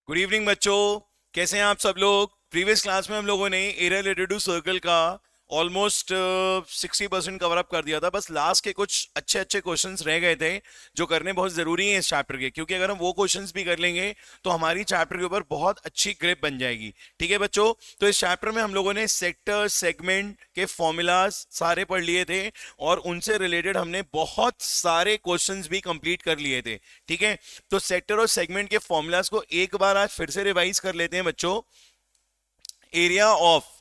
Good evening बच्चों। कैसे हैं आप सब लोग। प्रीवियस क्लास में हम लोगों ने एरिया रिलेटेड टू सर्कल का ऑलमोस्ट 60% कवर अप कर दिया था। बस लास्ट के कुछ अच्छे अच्छे क्वेश्चंस रह गए थे जो करने बहुत जरूरी हैं इस चैप्टर के, क्योंकि अगर हम वो क्वेश्चंस भी कर लेंगे तो हमारी चैप्टर के ऊपर बहुत अच्छी ग्रिप बन जाएगी। ठीक है बच्चों, तो इस चैप्टर में हम लोगों ने सेक्टर सेगमेंट के फॉर्मूलाज सारे पढ़ लिए थे और उनसे रिलेटेड हमने बहुत सारे क्वेश्चंस भी कंप्लीट कर लिए थे। ठीक है, तो सेक्टर और सेगमेंट के फॉर्मूलाज को एक बार आज फिर से रिवाइज कर लेते हैं बच्चों। एरिया ऑफ,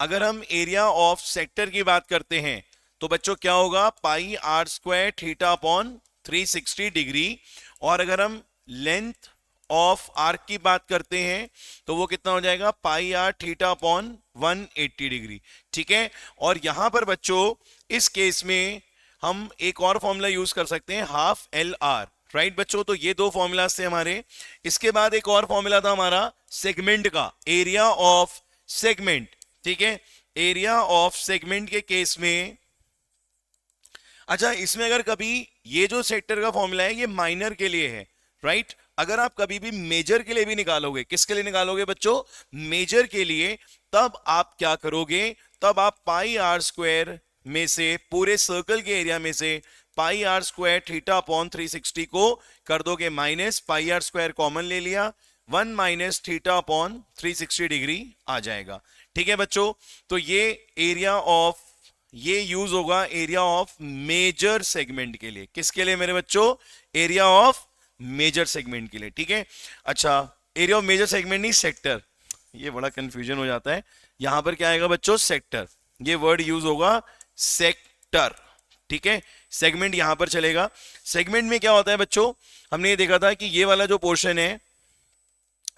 अगर हम एरिया ऑफ सेक्टर की बात करते हैं तो बच्चों क्या होगा, pi are square theta upon 360 degree. और अगर हम लेंथ ऑफ आर्क की बात करते हैं तो वो कितना हो जाएगा, pi are theta upon 180 degree. ठीक है, और यहां पर बच्चों इस केस में हम एक और फॉर्मूला यूज कर सकते हैं, हाफ एल आर। राइट बच्चों, तो ये दो फॉर्मूला थे हमारे। इसके बाद एक और फॉर्मूला था हमारा सेगमेंट का, एरिया ऑफ सेगमेंट। ठीक है, एरिया ऑफ सेगमेंट के केस में, अच्छा इसमें अगर कभी ये जो सेक्टर का फॉर्मूला है ये माइनर के लिए है, राइट। अगर आप कभी भी मेजर के लिए भी निकालोगे, किसके लिए निकालोगे बच्चों, मेजर के लिए, तब आप क्या करोगे, तब आप पाई आर स्क्वायर में से, पूरे सर्कल के एरिया में से pi are square theta upon 360 को कर दोगे minus, pi are square common ले लिया, 1 माइनस थीटा अपॉन 360 डिग्री आ जाएगा। ठीक है बच्चों, तो ये यूज होगा एरिया ऑफ मेजर सेगमेंट के लिए। किसके लिए मेरे बच्चों, एरिया ऑफ मेजर सेगमेंट के लिए। ठीक है, अच्छा एरिया ऑफ मेजर सेगमेंट नहीं सेक्टर, ये बड़ा कंफ्यूजन हो जाता है। यहां पर क्या आएगा बच्चों, सेक्टर, ये वर्ड यूज होगा सेक्टर। ठीक है, सेगमेंट यहां पर चलेगा। सेगमेंट में क्या होता है बच्चों, हमने ये देखा था कि ये वाला जो पोर्शन है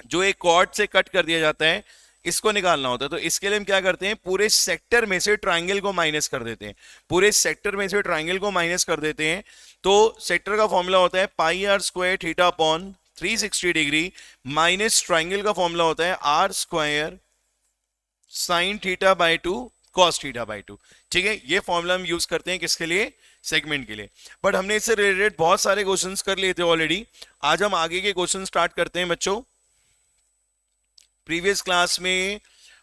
जो एक कॉर्ड से कट कर दिया जाता है, इसको निकालना होता है। तो इसके लिए हम क्या करते हैं, पूरे सेक्टर में से ट्राइंगल को माइनस कर देते हैं, पूरे सेक्टर में से ट्राइंगल को माइनस कर देते हैं। तो सेक्टर का फॉर्मूला होता है pi are square theta upon 360 degree minus triangle का फॉर्मूला होता है r square sine theta by 2 cos theta by 2। ठीक है, ये फॉर्मूला हम यूज करते हैं किसके लिए, सेगमेंट के लिए। बट हमने इससे रिलेटेड बहुत सारे क्वेश्चंस कर लिए थे ऑलरेडी। आज हम आगे के क्वेश्चन स्टार्ट करते हैं बच्चों। प्रीवियस क्लास में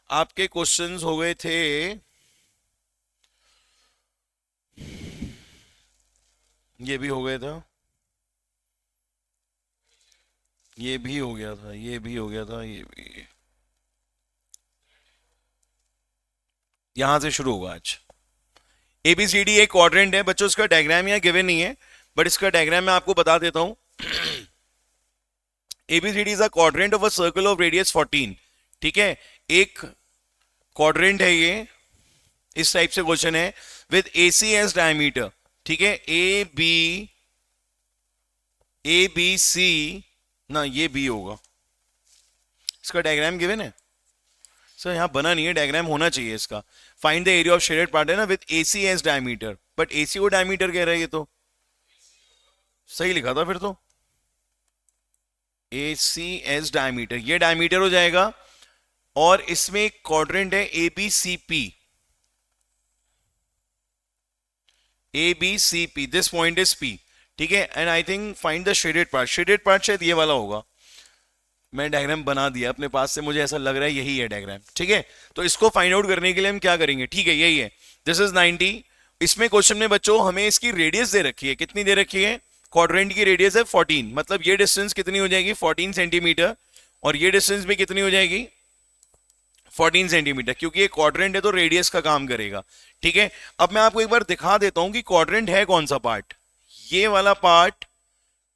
आपके क्वेश्चंस हो गए थे, ये भी हो गया था, ये भी हो गया था, ये भी हो गया था, ये भी, यहां से शुरू होगा आज। एबीसीडी एक क्वाड्रेंट है बच्चों, इसका डायग्राम यहाँ गिवन नहीं है बट इसका डायग्राम मैं आपको बता देता हूं। ABCD is a quadrant of a circle of radius 14। ठीक है, एक क्वाड्रेंट है ये, इस टाइप से क्वेश्चन है, विद एसी एस डायमीटर। ठीक है, ए बी सी, ना ये बी होगा, इसका डायग्राम गिवन है सर, यहां बना नहीं है, डायग्राम होना चाहिए इसका। Find the area of shaded part है ना, with AC S diameter, but AC को डायमीटर कह रहा है, ये तो सही लिखा था फिर तो, ए सी एस डायमीटर, ये डायमीटर हो जाएगा। और इसमें एक क्वाड्रेंट है A B C P, A B C P, this point is P. ठीक है, and I think find the shaded part, shaded part शायद ये वाला होगा। मैं डायग्राम बना दिया अपने पास से, मुझे ऐसा लग रहा है यही है डायग्राम। ठीक है, तो इसको फाइंड आउट करने के लिए हम क्या करेंगे, ठीक है यही है, दिस इज 90। इसमें क्वेश्चन में बच्चों हमें इसकी रेडियस दे रखी है, कितनी दे रखी है, क्वाड्रेंट की रेडियस है 14, मतलब ये डिस्टेंस कितनी हो जाएगी 14 सेंटीमीटर, और ये डिस्टेंस भी कितनी हो जाएगी 14 सेंटीमीटर, क्योंकि ये क्वाड्रेंट है तो रेडियस का काम करेगा। ठीक है, अब मैं आपको एक बार दिखा देता हूं कि क्वाड्रेंट है कौन सा पार्ट, ये वाला पार्ट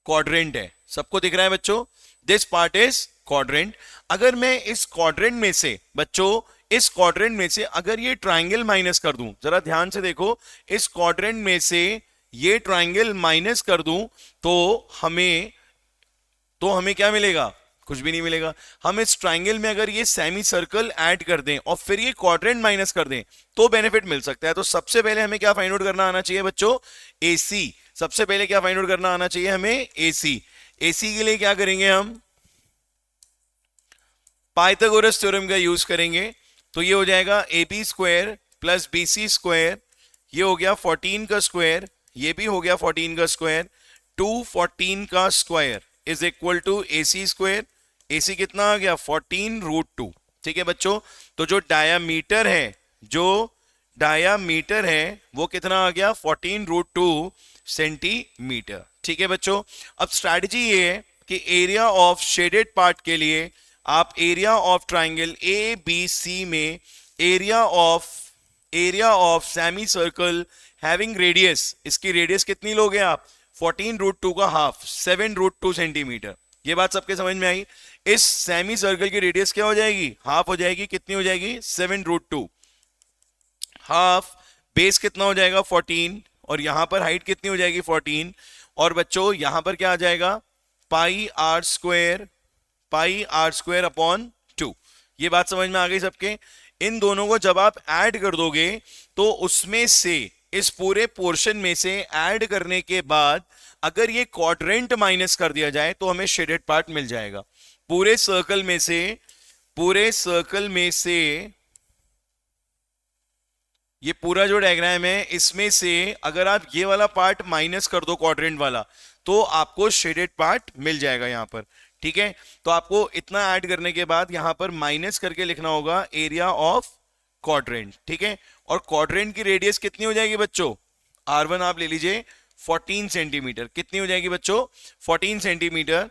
क्वाड्रेंट है, सबको दिख रहा है बच्चों, दिस पार्ट इज क्वाड्रेंट। अगर मैं इस क्वाड्रेंट में से बच्चों, इस क्वाड्रेंट में से अगर ये ट्राइंगल माइनस कर दूं, जरा ध्यान से देखो, इस क्वाड्रेंट में से ये ट्राइंगल माइनस कर दूं तो हमें क्या मिलेगा, कुछ भी नहीं मिलेगा। हम इस ट्राइंगल में अगर ये सेमी सर्कल ऐड कर दें और फिर ये क्वाड्रेंट माइनस कर दें तो बेनिफिट मिल सकता है। तो सबसे पहले हमें क्या फाइंड आउट करना आना चाहिए बच्चों, एसी। सबसे पहले क्या फाइंड आउट करना आना चाहिए हमें, एसी। एसी के लिए क्या करेंगे हम, पाइथागोरस थ्योरम का यूज करेंगे। तो ये हो जाएगा A B square plus B C square, ये हो गया 14 का स्क्वायर, ये भी हो गया 14 का स्क्वायर, 214 का square is equal to A C square, AC कितना आ गया 14√2। ठीक है बच्चों, तो जो डायामीटर है वो कितना आ गया 14√2 सेंटीमीटर। ठीक है बच्चों, अब स्ट्रैटेजी ये है कि एरिया ऑफ शेडेड पार्ट के लिए आप एरिया ऑफ ट्राइंगल ABC में area of semi circle having radius, इसकी रेडियस कितनी लोगे आप 14√2 का हाफ 7√2 सेंटीमीटर। ये बात सबके समझ में आई। इस सेमी सर्कल की रेडियस क्या हो जाएगी, हाफ हो जाएगी। कितनी हो जाएगी 7√2 हाफ, बेस कितना हो जाएगा 14, और यहां पर हाइट कितनी हो जाएगी 14, और बच्चों यहां पर क्या आ जाएगा पाई आर स्क्वायर अपॉन 2। ये बात समझ में आ गई सबके। इन दोनों को जब आप ऐड कर दोगे तो उसमें से, इस पूरे पोर्शन में से ऐड करने के बाद अगर ये क्वाड्रेंट माइनस कर दिया जाए तो हमें शेडेड पार्ट मिल जाएगा। पूरे सर्कल में से ये पूरा जो डायग्राम है इसमें से अगर आप ये वाला पार्ट माइनस कर दो क्वाड्रेंट वाला, तो आपको शेडेड पार्ट मिल जाएगा यहां पर। ठीक है, तो आपको इतना ऐड करने के बाद यहां पर माइनस करके लिखना होगा एरिया ऑफ क्वाड्रेंट। ठीक है, और क्वाड्रेंट की रेडियस कितनी हो जाएगी बच्चों, R1 आप ले लीजिए 14 सेंटीमीटर। कितनी हो जाएगी बच्चों 14 सेंटीमीटर।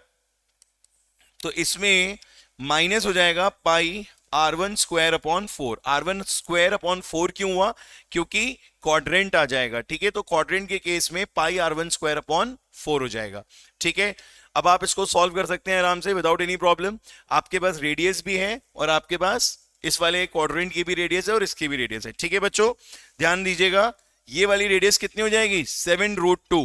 तो इसमें माइनस हो जाएगा पाई R1 square upon 4। R1 square upon 4 क्यों हुआ, क्योंकि क्वाड्रेंट आ जाएगा। ठीक है, तो क्वाड्रेंट के केस में पाई R1 स्क्वायर अपॉन 4 हो जाएगा। ठीक है, अब आप इसको सॉल्व कर सकते हैं आराम से विदाउट एनी प्रॉब्लम। आपके पास रेडियस भी है और आपके पास इस वाले क्वाड्रेंट की भी रेडियस है और इसकी भी रेडियस है। ठीक है बच्चों, ध्यान दीजिएगा, ये वाली रेडियस कितनी हो जाएगी 7√2।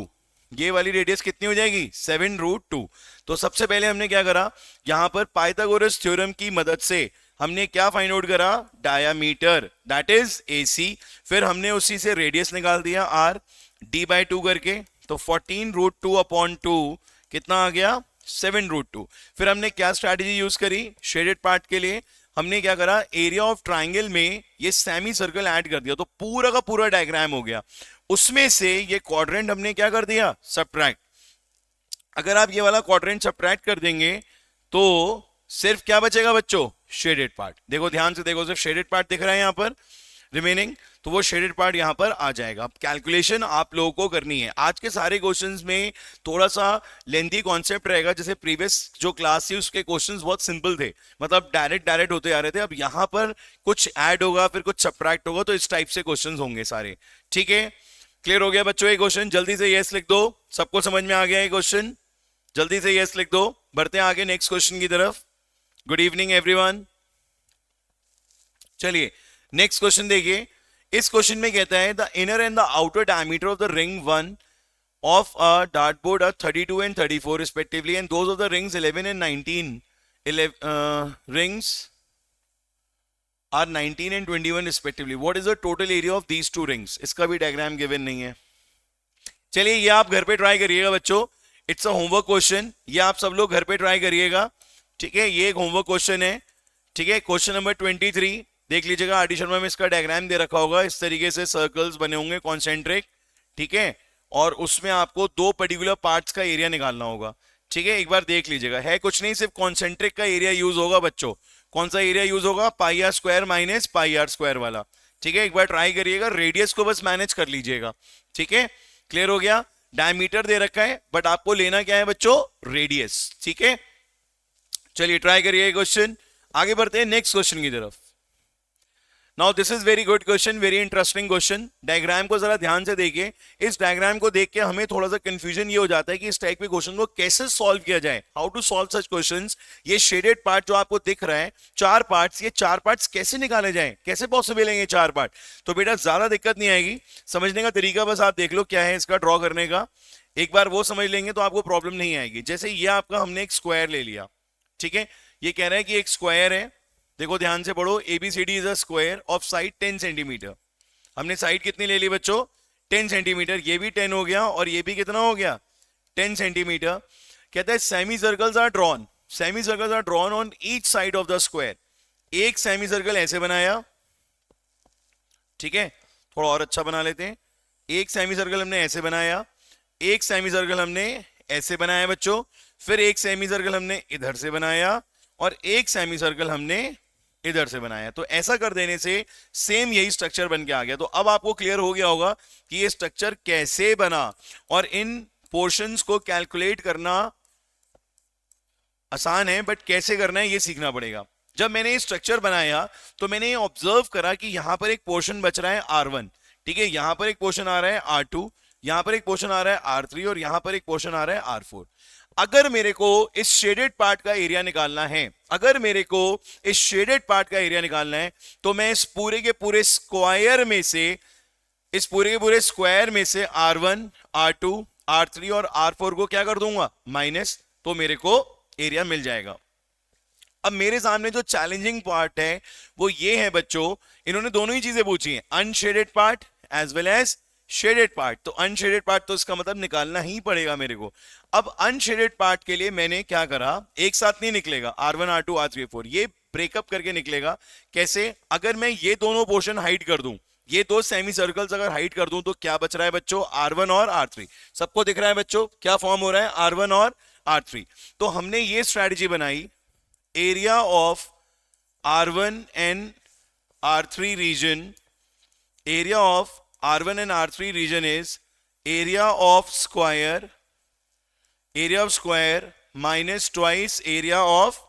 ये वाली रेडियस कितनी हो जाएगी 7√2। तो सबसे पहले हमने क्या करा, यहां पर पाइथागोरस थ्योरम की मदद से हमने क्या फाइंड आउट करा, डायामीटर दैट इज AC। फिर हमने उसी से रेडियस निकाल दिया R d/2 करके, तो 14√2 अपॉन 2 कितना आ गया 7√2। फिर हमने क्या स्ट्रैटेजी यूज करी शेडेड पार्ट के लिए, हमने क्या करा एरिया ऑफ ट्राइंगल में ये सेमी सर्कल ऐड कर दिया, तो पूरा का पूरा डायग्राम हो गया। उसमें से ये क्वाड्रेंट हमने क्या कर दिया सबट्रैक्ट। अगर आप ये वाला क्वाड्रेंट सबट्रैक्ट कर देंगे तो सिर्फ क्या बचेगा बच्चों, शेडेड पार्ट। देखो ध्यान से देखो, सिर्फ शेडेड पार्ट दिख रहा है यहां पर रिमेनिंग, तो वो शेडेड पार्ट यहां पर आ जाएगा। अब कैलकुलेशन आप लोगों को करनी है। आज के सारे क्वेश्चंस में थोड़ा सा लेंथी कॉन्सेप्ट रहेगा, जैसे प्रीवियस जो क्लास थी उसके क्वेश्चंस बहुत सिंपल थे, मतलब डायरेक्ट होते आ रहे थे। अब यहां पर कुछ ऐड होगा, फिर कुछ सब्ट्रैक्ट होगा, तो इस टाइप से क्वेश्चंस होंगे सारे। ठीक है, क्लियर हो गया बच्चों ये क्वेश्चन? जल्दी से यस लिख दो, सबको समझ में आ गया ये क्वेश्चन? जल्दी से यस लिख दो, बढ़ते हैं आगे नेक्स्ट क्वेश्चन की तरफ। Good evening everyone. चलिए नेक्स्ट क्वेश्चन देखिए। इस क्वेश्चन में कहता है the inner and the outer diameter of the ring 1 of a dartboard are 32 and 34 respectively, and those of the rings 11 and 19 rings are 19 and 21 respectively. What is the total area of these two rings? इसका भी diagram given नहीं है। चलिए ये आप घर पे try करिएगा बच्चों, इट्स अ होमवर्क क्वेश्चन, ये आप सब लोग घर पे ट्राई करिएगा। ठीक है, ये एक होमवर्क क्वेश्चन है। ठीक है, क्वेश्चन नंबर 23 देख लीजिएगा, आर डी शर्मा में इसका डायग्राम दे रखा होगा, इस तरीके से सर्कल्स बने होंगे कॉन्सेंट्रिक। ठीक है, और उसमें आपको दो पर्टिकुलर पार्ट्स का एरिया निकालना होगा। ठीक है, एक बार देख लीजिएगा, है कुछ नहीं, सिर्फ कॉन्सेंट्रिक का एरिया यूज होगा बच्चों। कौन सा एरिया यूज होगा, pi are square minus pi are square वाला। ठीक है, एक बार ट्राई करिएगा, रेडियस को बस मैनेज कर लीजिएगा। ठीक है, क्लियर हो गया? डायमीटर दे रखा है बट आपको लेना क्या है बच्चों, रेडियस। ठीक है, चलिए ट्राई करिए क्वेश्चन, आगे बढ़ते हैं नेक्स्ट क्वेश्चन की तरफ। Now this is very good question, very interesting question. Diagram को जरा ध्यान से देखिए। इस डायग्राम को देख के हमें थोड़ा सा कंफ्यूजन ये हो जाता है कि इस टाइप के क्वेश्चन को कैसे सॉल्व किया जाए, how to solve such questions. ये शेडेड पार्ट जो आपको दिख रहा है, चार पार्ट्स, ये चार पार्ट्स कैसे निकाले जाए, कैसे पॉसिबल है ये चार पार्ट? तो बेटा ज्यादा दिक्कत नहीं आएगी, समझने का तरीका बस आप देख लो क्या है इसका ड्रॉ करने का। एक बार वो समझ लेंगे तो आपको प्रॉब्लम नहीं आएगी। जैसे ये आपका हमने एक स्क्वायर ले लिया, ठीक है, ये कह रहा है कि एक स्क्वायर है, देखो ध्यान से पढ़ो, ABCD is a square of side 10 centimetre. हमने साइड कितनी ले ली बच्चों, 10 सेंटीमीटर, ये भी 10 हो गया और ये भी कितना हो गया 10 सेंटीमीटर। कहता है semi circles are drawn, semi circles are drawn on each side of the square. एक सेमी सर्कल ऐसे बनाया, ठीक है, थोड़ा और अच्छा बना लेते हैं। एक सेमी सर्कल हमने ऐसे बनाया, एक सेमी सर्कल हमने ऐसे बनाया बच्चों, फिर एक सेमी सर्कल हमने इधर से बनाया और एक सेमी सर्कल हमने इधर से बनाया। तो ऐसा कर देने से सेम यही स्ट्रक्चर बन के आ गया। तो अब आपको क्लियर हो गया होगा कि ये स्ट्रक्चर कैसे बना, और इन पोर्शंस को कैलकुलेट करना आसान है, बट कैसे करना है ये सीखना पड़ेगा। जब मैंने ये स्ट्रक्चर बनाया तो मैंने ये ऑब्जर्व करा कि यहां पर एक पोर्शन बच रहा है R1, ठीक है, यहां पर एक पोर्शन आ रहा है R2, यहां पर एक पोर्शन आ रहा है R3, और यहां पर एक पोर्शन आ रहा है R4। अगर मेरे को इस शेडेड पार्ट का एरिया निकालना है, अगर मेरे को इस शेडेड पार्ट का एरिया निकालना है, तो मैं इस पूरे के पूरे स्क्वायर में से, इस पूरे के पूरे स्क्वायर में से R1, R2, R3 और R4 को क्या कर दूंगा, माइनस, तो मेरे को एरिया मिल जाएगा। अब मेरे सामने जो चैलेंजिंग पार्ट है वो ये है बच्चों, इन्होंने दोनों ही चीजें पूछी हैं, unshaded part as well as shaded part. तो अनशेडेड पार्ट तो इसका मतलब निकालना ही पड़ेगा मेरे को। अब अनशेडेड पार्ट के लिए मैंने क्या करा, एक साथ नहीं निकलेगा R1, R2, R3, R4, ये ब्रेकअप करके निकलेगा। कैसे, अगर मैं ये दोनों पोर्शन हाइड कर दूं, ये दो सेमी सर्कल्स अगर हाइड कर दूं, तो क्या बच रहा है बच्चों, R1 और R3। सबको दिख रहा है बच्चों क्या फॉर्म हो रहा है, R1 और R3। तो हमने ये स्ट्रैटेजी बनाई, area of R1 and R3 region, area of R1 and R3 region is area of square minus twice area of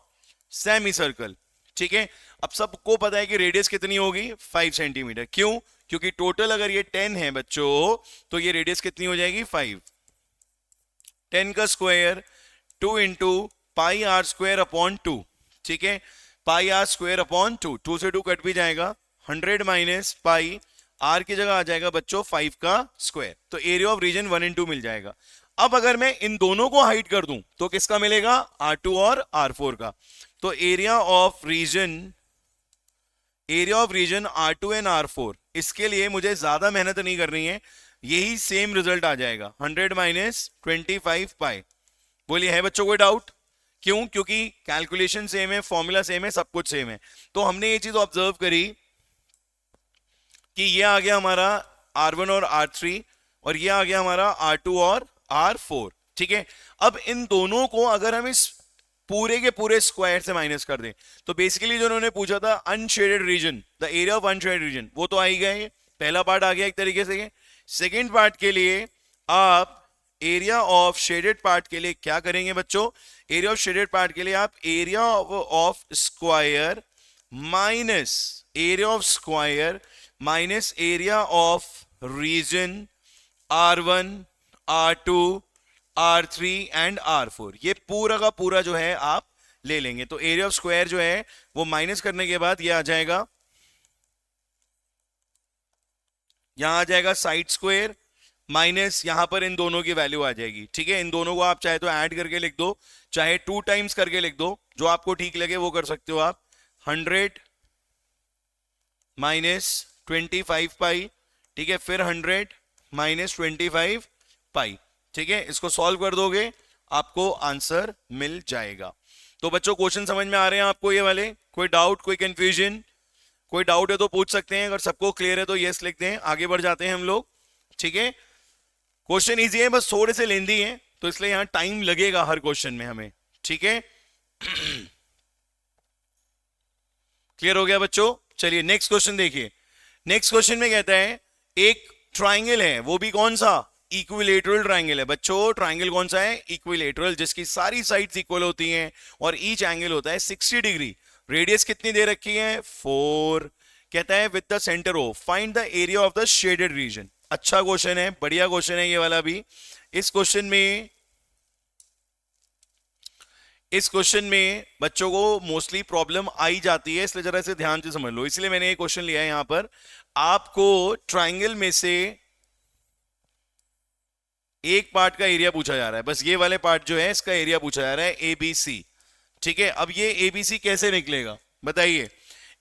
semicircle, ठीक है। अब सबको पता है कि रेडियस कितनी होगी, 5 सेंटीमीटर। क्यों, क्योंकि टोटल अगर ये 10 है बच्चों, तो ये रेडियस कितनी हो जाएगी, 5। 10 का square 2 into pi are square upon 2, ठीक है, पाई आर स्क्वायर अपॉन 2, 2 से 2 कट भी जाएगा, 100 माइनस पाई आर की जगह आ जाएगा बच्चों 5 का स्क्वायर। तो एरिया ऑफ रीजन 1 and 2 मिल जाएगा। अब अगर मैं इन दोनों को हाइड कर दूं तो किसका मिलेगा, R2 और R4 का। तो area of reason R2 and R4, इसके लिए मुझे ज्यादा मेहनत नहीं करनी है, यही सेम रिजल्ट आ जाएगा, 100 माइनस 25 पाई। बोलिए है बच्चों कोई डाउट, क्यों, क्योंकि कैलकुलेशन सेम है, फॉर्मूला सेम है, सब कुछ सेम है। तो हमने ये चीज ऑब्जर्व करी कि ये आ गया हमारा R1 और R3, और ये आ गया हमारा R2 और R4, ठीक है। अब इन दोनों को अगर हम इस पूरे के पूरे स्क्वायर से माइनस कर दें, तो बेसिकली जो उन्होंने पूछा था unshaded region, the area of unshaded region, वो तो आ ही गए, पहला पार्ट आ गया एक तरीके से। सेकेंड पार्ट के लिए आप एरिया ऑफ शेडेड पार्ट के लिए क्या करेंगे बच्चों, एरिया ऑफ शेडेड पार्ट के लिए आप area of square minus area of square minus area of region R1, R2, R3 and R4, ये पूरा का पूरा जो है आप ले लेंगे। तो एरिया ऑफ स्क्वायर जो है वो माइनस करने के बाद ये आ जाएगा, यहां आ जाएगा साइड स्क्वायर माइनस यहां पर इन दोनों की वैल्यू आ जाएगी, ठीक है। इन दोनों को आप चाहे तो ऐड करके लिख दो, चाहे 2 टाइम्स करके लिख दो, जो आपको ठीक लगे वो कर सकते हो आप। 100 माइनस 25 पाई, ठीक है, फिर 100 माइनस 25 पाई, ठीक है। इसको सॉल्व कर दोगे आपको आंसर मिल जाएगा। तो बच्चों क्वेश्चन समझ में आ रहे हैं आपको ये वाले, कोई डाउट, कोई कंफ्यूजन, कोई डाउट है तो पूछ सकते हैं, अगर सबको क्लियर है तो यस लिख दें, आगे बढ़ जाते हैं हम लोग, ठीक है। क्वेश्चन इजी है, बस थोड़े से लेंदी है, तो इसलिए यहां टाइम लगेगा हर क्वेश्चन में हमें, ठीक है। क्लियर हो गया बच्चों, चलिए नेक्स्ट क्वेश्चन देखिए। नेक्स्ट क्वेश्चन में कहता है एक ट्राइंगल है, वो भी कौन सा, इक्विलेटरल ट्राइंगल है बच्चों। ट्राइंगल कौन सा है, इक्विलेटरल, जिसकी सारी साइड्स इक्वल होती हैं और ईच एंगल होता है 60 डिग्री। रेडियस कितनी दे रखी है, 4। कहता है with the centre O find the area of the shaded region. अच्छा क्वेश्चन है, बढ़िया क्वेश्चन है ये वाला भी। इस क्वेश्चन में बच्चों को मोस्टली प्रॉब्लम आई जाती है, इसलिए जरा से ध्यान से समझ लो, इसलिए मैंने ये क्वेश्चन लिया है। यहां पर आपको ट्राइंगल में से एक पार्ट का एरिया पूछा जा रहा है, बस ये वाले पार्ट जो है इसका एरिया पूछा जा रहा है, ABC, ठीक है। अब ये ABC कैसे निकलेगा बताइए।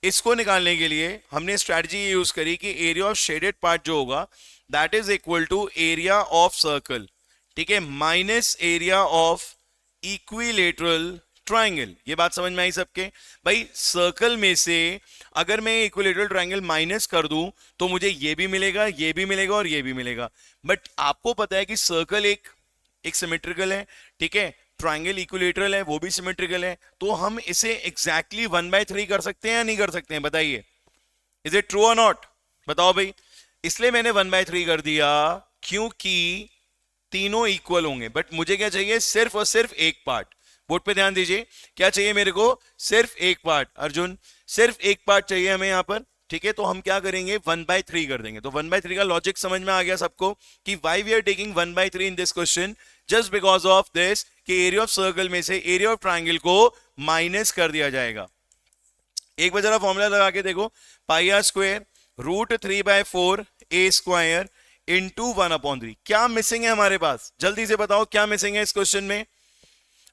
इसको निकालने के लिए हमने स्ट्रैटेजी यूज करी कि एरिया ऑफ शेडेड पार्ट जो होगा that is equal to area of circle, ठीक है, minus area of equilateral triangle. ये बात समझ में आई सबके भाई। सर्कल में से अगर मैं इक्विलेटरल ट्राइंगल माइनस कर दूं तो मुझे ये भी मिलेगा, ये भी मिलेगा और ये भी मिलेगा। बट आपको पता है कि सर्कल एक सिमेट्रिकल है, ठीक है, ट्राइंगल इक्विलेटरल है, वो भी सिमेट्रिकल है, तो हम इसे एग्जैक्टली 1/3 कर सकते हैं या नहीं कर सकते हैं, बताइए, इज इट ट्रू और नॉट, बताओ भाई। इसलिए मैंने 1/3 कर दिया क्योंकि तीनों इक्वल होंगे, बट मुझे क्या चाहिए, सिर्फ और सिर्फ एक पार्ट। बोर्ड पे ध्यान दीजिए, क्या चाहिए मेरे को, सिर्फ एक पार्ट। अर्जुन, सिर्फ एक पार्ट चाहिए हमें यहां पर, ठीक है। तो हम क्या करेंगे, 1/3 कर देंगे। तो 1/3 का लॉजिक समझ में आ गया सबको कि why we are taking 1/3 in this question, just because of this कि एरिया ऑफ सर्कल में से एरिया ऑफ ट्राइंगल को माइनस कर दिया जाएगा। एक बार जरा फॉर्मूला लगा के देखो, pi are square √3/4 a square into 1/3। क्या मिसिंग है हमारे पास, जल्दी से बताओ क्या मिसिंग है इस क्वेश्चन में।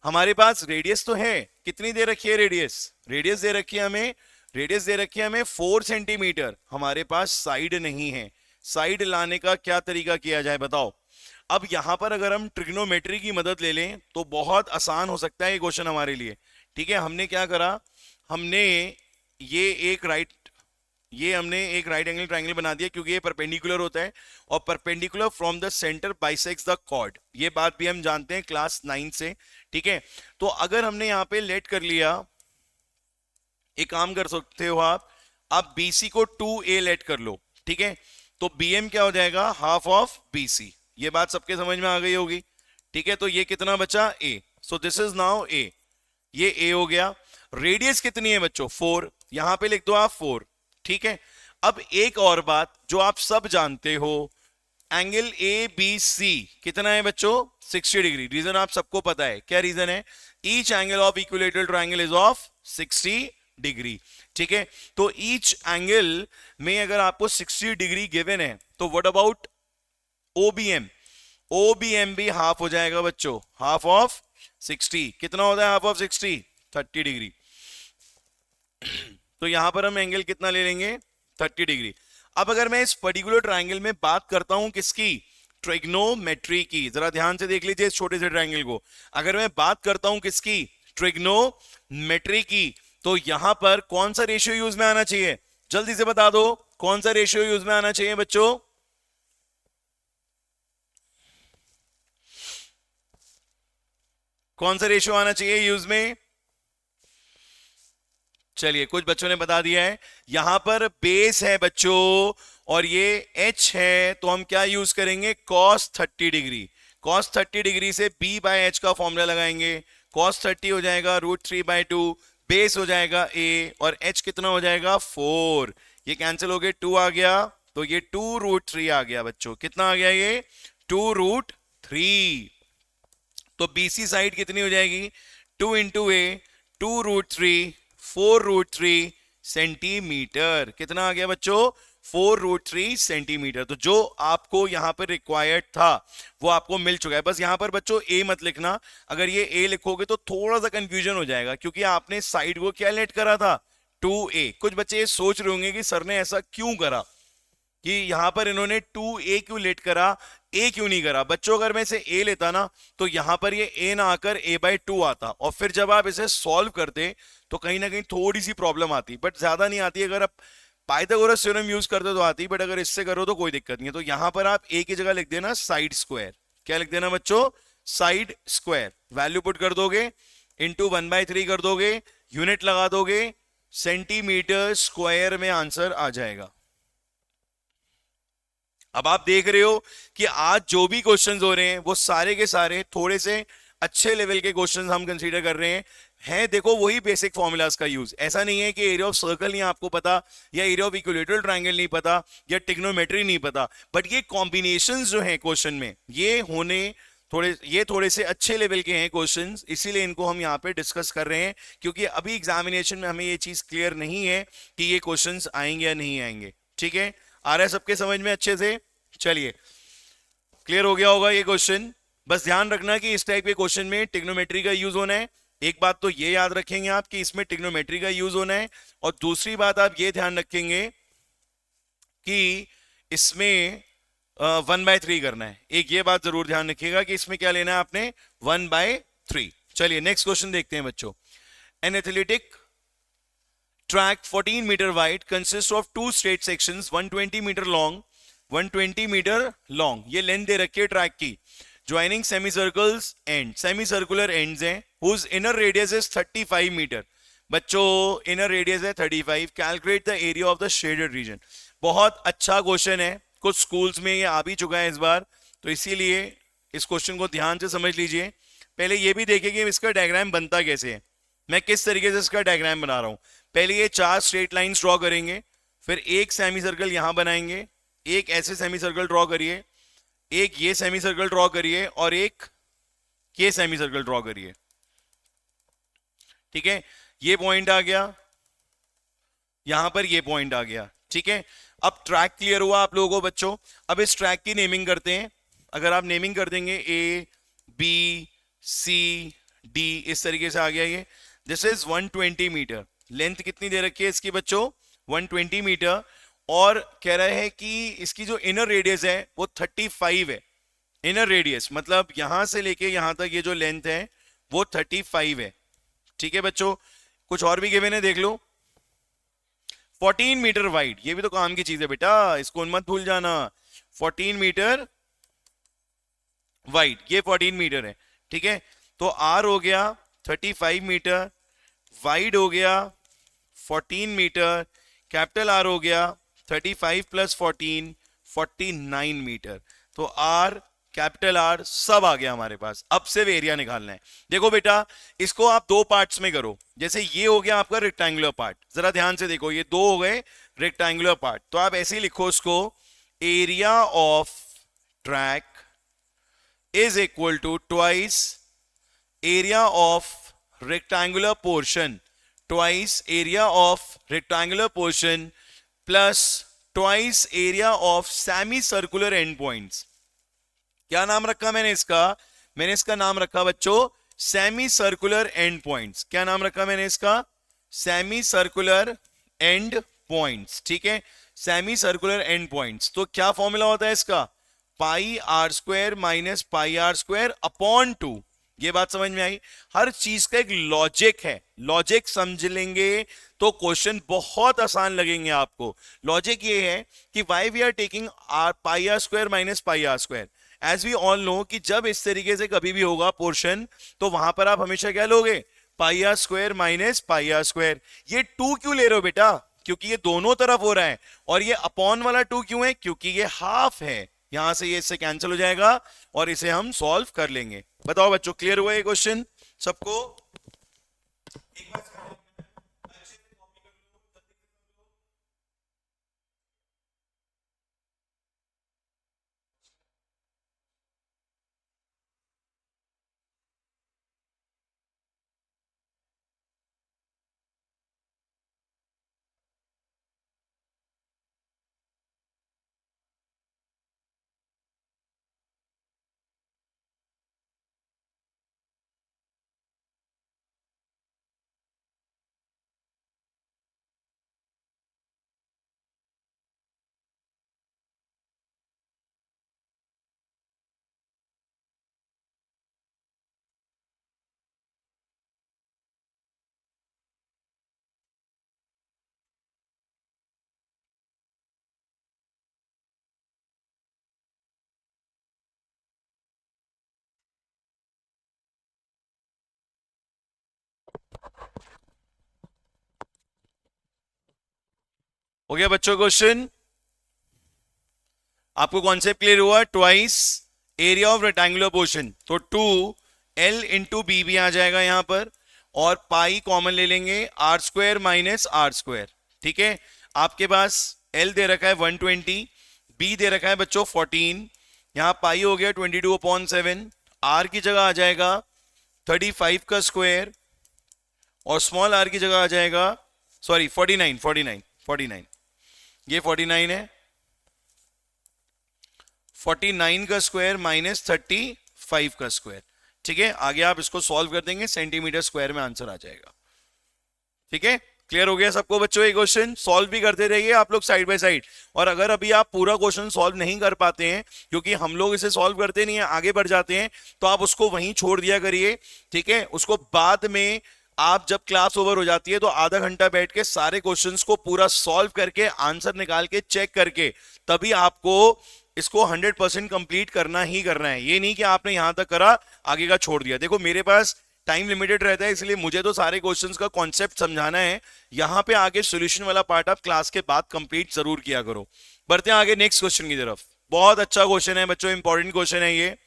हमारे पास रेडियस तो है, कितनी दे रखी है रेडियस, रेडियस दे रखी है हमें, रेडियस दे रखी है हमें 4 सेंटीमीटर। हमारे पास साइड नहीं है, साइड लाने का क्या तरीका किया जाए बताओ। अब यहां पर अगर हम ट्रिग्नोमेट्री की मदद ले लें तो बहुत आसान हो सकता है ये क्वेश्चन हमारे लिए, ठीक है। हमने क्या करा, हमने हमने एक राइट एंगल ट्राइंगल बना दिया क्योंकि ये परपेंडिकुलर होता है, और perpendicular from the centre bisects the chord, ये बात भी हम जानते हैं क्लास 9 से, ठीक है। तो अगर हमने यहां पे लेट कर लिया, एक काम कर सकते हो आप BC को 2A लेट कर लो, ठीक है। तो BM क्या हो जाएगा, हाफ ऑफ BC। ये बात सबके समझ में आ गई होगी, ठीक है। तो ये कितना बचा, A, so this is now A, ये A हो गया। रेडियस कितनी है बच्चों, 4, यहां पे लिख दो आप 4, ठीक है। अब एक और बात जो आप सब जानते हो, एंगल ABC कितना है बच्चों, 60 डिग्री। रीजन आप सबको पता है, क्या रीजन है, each angle of equilateral triangle is of 60 degree, ठीक है। तो ईच एंगल में अगर आपको 60 डिग्री गिवन है, तो व्हाट अबाउट OBM, OBM भी हाफ हो जाएगा बच्चों, हाफ ऑफ 60, कितना होता है हाफ ऑफ 60, 30 डिग्री। तो यहां पर हम एंगल कितना ले लेंगे, 30 डिग्री। अब अगर मैं इस पर्टिकुलर ट्राइंगल में बात करता हूं किसकी, ट्रिग्नोमेट्री की, जरा ध्यान से देख लीजिए इस छोटे से ट्राइंगल को। अगर मैं बात करता हूं किसकी, ट्रिग्नोमेट्री की, तो यहां पर कौन सा रेशियो यूज में आना चाहिए, जल्दी से बता दो, कौन सा रेशियो यूज में आना चाहिए बच्चों, कौन सा रेशियो आना चाहिए यूज में। चलिए, कुछ बच्चों ने बता दिया है, यहां पर बेस है बच्चों और ये h है, तो हम क्या यूज करेंगे, cos 30 डिग्री। cos 30 डिग्री से B/h का फॉर्मूला लगाएंगे, cos 30 हो जाएगा √3/2, बेस हो जाएगा a और h कितना हो जाएगा 4, ये कैंसिल हो गए, 2 आ गया, तो ये 2√3 आ गया बच्चों, कितना आ गया ये 2√3। तो BC साइड कितनी हो जाएगी, 2 इंटू a, 2√3, 4√3 सेंटीमीटर, कितना आ गया बच्चों 4√3 सेंटीमीटर। तो जो आपको यहां पर रिक्वायर्ड था वो आपको मिल चुका है। बस यहां पर बच्चों A मत लिखना, अगर ये A लिखोगे तो थोड़ा सा कंफ्यूजन हो जाएगा, क्योंकि आपने साइड को क्या लेट करा था, 2A। कुछ बच्चे ये सोच रहे होंगे कि सर ने ऐसा क्यों करा, कि यहां पर इन्होंने 2A क्यों लेट करा, A क्यों नहीं करा। बच्चों अगर मैं इसे A लेता ना, तो यहां पर ये A ना आकर A/2 आता, और फिर जब आप इसे सॉल्व करते तो कहीं ना कहीं थोड़ी सी प्रॉब्लम आती, बट ज्यादा नहीं आती। अगर आप पाइथागोरस थ्योरम यूज करते तो आती, बट अगर इससे करो तो कोई दिक्कत नहीं है। तो यहां पर आप A की जगह लिख देना साइड स्क्वायर, क्या लिख देना बच्चों, साइड स्क्वायर। वैल्यू पुट कर दोगे, इंटू 1/3 कर दोगे, यूनिट लगा दोगे, सेंटीमीटर स्क्वायर में आंसर आ जाएगा। अब आप देख रहे हो कि आज जो भी क्वेश्चंस हो रहे हैं वो सारे के सारे थोड़े से अच्छे लेवल के क्वेश्चंस हम कंसीडर कर रहे हैं। देखो वही बेसिक फॉर्मूलाज का यूज, ऐसा नहीं है कि एरिया ऑफ सर्कल नहीं आपको पता, या एरिया ऑफ इक्विलेटरल ट्रायंगल नहीं पता, या ट्रिग्नोमेट्री नहीं पता, बट ये कॉम्बिनेशंस जो हैं क्वेश्चन में ये थोड़े से अच्छे लेवल के हैं क्वेश्चंस, इसीलिए इनको हम यहाँ पे डिस्कस कर रहे हैं, क्योंकि अभी एग्जामिनेशन में हमें ये चीज क्लियर नहीं है कि ये क्वेश्चंस आएंगे या नहीं आएंगे। ठीक है, आ रहा है सबके समझ में अच्छे से, चलिए क्लियर हो गया होगा ये क्वेश्चन। बस ध्यान रखना कि इस टाइप के क्वेश्चन में ट्रिग्नोमेट्री का यूज होना है। एक बात तो ये याद रखेंगे आप कि इसमें ट्रिग्नोमेट्री का यूज होना है, और दूसरी बात आप ये ध्यान रखेंगे कि इसमें 1/3 करना है। एक ये बात जरूर ध्यान रखिएगा कि इसमें क्या लेना है आपने, 1/3। चलिए नेक्स्ट क्वेश्चन देखते हैं बच्चों। An athletic track 14 meter wide consists of two straight sections 120 meter long 120 meter long। ये लेंथ दे रखी है ट्रैक की। ज्वाइनिंग सेमी सर्कुलर एंड्स हैं whose inner radius is 35 metre. बच्चों इनर रेडियस है 35। Calculate the area of the shaded region. बहुत अच्छा क्वेश्चन है, कुछ स्कूल्स में ये आ भी चुका है इस बार, तो इसीलिए इस क्वेश्चन को ध्यान से समझ लीजिए। पहले ये भी देखिए कि इसका डायग्राम बनता कैसे है, मैं किस तरीके से इसका डायग्राम बना रहा हूं। पहले ये 4 स्ट्रेट लाइंस ड्रॉ करेंगे, फिर एक सेमी सर्कल यहां बनाएंगे, एक ऐसे सेमी सर्कल ड्रॉ करिए, एक ये सेमी सर्कल ड्रॉ करिए और एक ये सेमी सर्कल ड्रॉ करिए। ठीक है, ये पॉइंट आ गया, यहां पर ये पॉइंट आ गया। ठीक है, अब ट्रैक क्लियर हुआ आप लोगों को बच्चों। अब इस ट्रैक की नेमिंग करते हैं। अगर आप नेमिंग कर देंगे ए बी सी डी, इस तरीके से आ गया ये। This is 120 metre. लेंथ कितनी दे रखी है इसकी बच्चों? 120 मीटर। और कह रहे हैं कि इसकी जो इनर रेडियस है वो 35 है। इनर रेडियस मतलब यहां से लेके यहां तक ये जो लेंथ है वो 35 है। ठीक है बच्चों, कुछ और भी गिवन है देख लो। 14 मीटर वाइड, ये भी तो काम की चीज है बेटा, इसको मत भूल जाना। 14 मीटर वाइड, ये 14 मीटर है। ठीक है, तो आर हो गया 35 मीटर, वाइड हो गया 14 मीटर, कैपिटल आर हो गया 35 प्लस 14 49 मीटर। तो आर कैपिटल आर सब आ गया हमारे पास। अब सिर्फ एरिया निकालना है। देखो बेटा, इसको आप दो पार्ट्स में करो। जैसे ये हो गया आपका रेक्टेंगुलर पार्ट, जरा ध्यान से देखो, ये दो हो गए रेक्टेंगुलर पार्ट। तो आप ऐसे ही लिखो उसको, area of track is equal to twice area of rectangular portion, twice area of rectangular portion plus twice area of semi circular end points. क्या नाम रखा मैंने इसका? मैंने इसका नाम रखा बच्चों सेमी सर्कुलर एंड पॉइंट्स। क्या नाम रखा मैंने इसका? Semi circular end points. ठीक है, सेमी सर्कुलर एंड पॉइंट्स। तो क्या फॉर्मूला होता है इसका? Pi are square minus pi are square upon 2। ये बात समझ में आई? हर चीज का एक लॉजिक है, लॉजिक समझ लेंगे तो क्वेश्चन बहुत आसान लगेंगे आपको। लॉजिक ये है कि why we are taking R pi are square minus pi are square. As we all know कि जब इस तरीके से कभी भी होगा पोर्शन, तो वहां पर आप हमेशा क्या लोगे? Pi are square minus pi are square. ये 2 क्यों ले रहे हो बेटा? क्योंकि ये दोनों तरफ हो रहा है। और ये अपॉन वाला 2 क्यों है? क्योंकि ये हाफ है। यहां से ये इससे कैंसिल हो जाएगा और इसे हम सॉल्व कर लेंगे। बताओ बच्चों, क्लियर हुआ ये क्वेश्चन सबको? एक बार हो गया बच्चों क्वेश्चन? आपको कॉन्सेप्ट क्लियर हुआ? Twice area of rectangular portion, तो 2 L इंटू बी भी आ जाएगा यहां पर, और पाई कॉमन ले लेंगे, R square minus R square. ठीक है, आपके पास L दे रखा है 120, B दे रखा है बच्चों 14, यहां पाई हो गया 22/7, R की जगह आ जाएगा 35 का स्क्वायर और स्मॉल r की जगह आ जाएगा, सॉरी 49, ये 49 है, 49 का स्क्वायर माइनस 35 का स्क्वायर। ठीक है, आगे आप इसको सॉल्व कर देंगे, सेंटीमीटर स्क्वायर में आंसर आ जाएगा। ठीक है, क्लियर हो गया सबको बच्चों? ये क्वेश्चन सॉल्व भी करते रहिए आप लोग साइड बाय साइड। और अगर अभी आप पूरा क्वेश्चन सॉल्व नहीं कर पाते हैं, क्योंकि हम लोग इसे सॉल्व करते नहीं है, आगे बढ़ जाते हैं, तो आप उसको वहीं छोड़ दिया करिए। ठीक है, उसको बाद में आप जब क्लास ओवर हो जाती है तो आधा घंटा बैठ के सारे क्वेश्चंस को पूरा सॉल्व करके आंसर निकाल के चेक करके तभी आपको इसको 100% कंप्लीट करना ही करना है। ये नहीं कि आपने यहां तक करा आगे का छोड़ दिया। देखो मेरे पास टाइम लिमिटेड रहता है, इसलिए मुझे तो सारे क्वेश्चंस का कॉन्सेप्ट समझाना है। यहां पे आगे सॉल्यूशन वाला पार्ट आप क्लास के बाद कंप्लीट जरूर किया करो। बढ़ते हैं आगे नेक्स्ट क्वेश्चन की तरफ। बहुत अच्छा क्वेश्चन है बच्चों, इंपॉर्टेंट क्वेश्चन है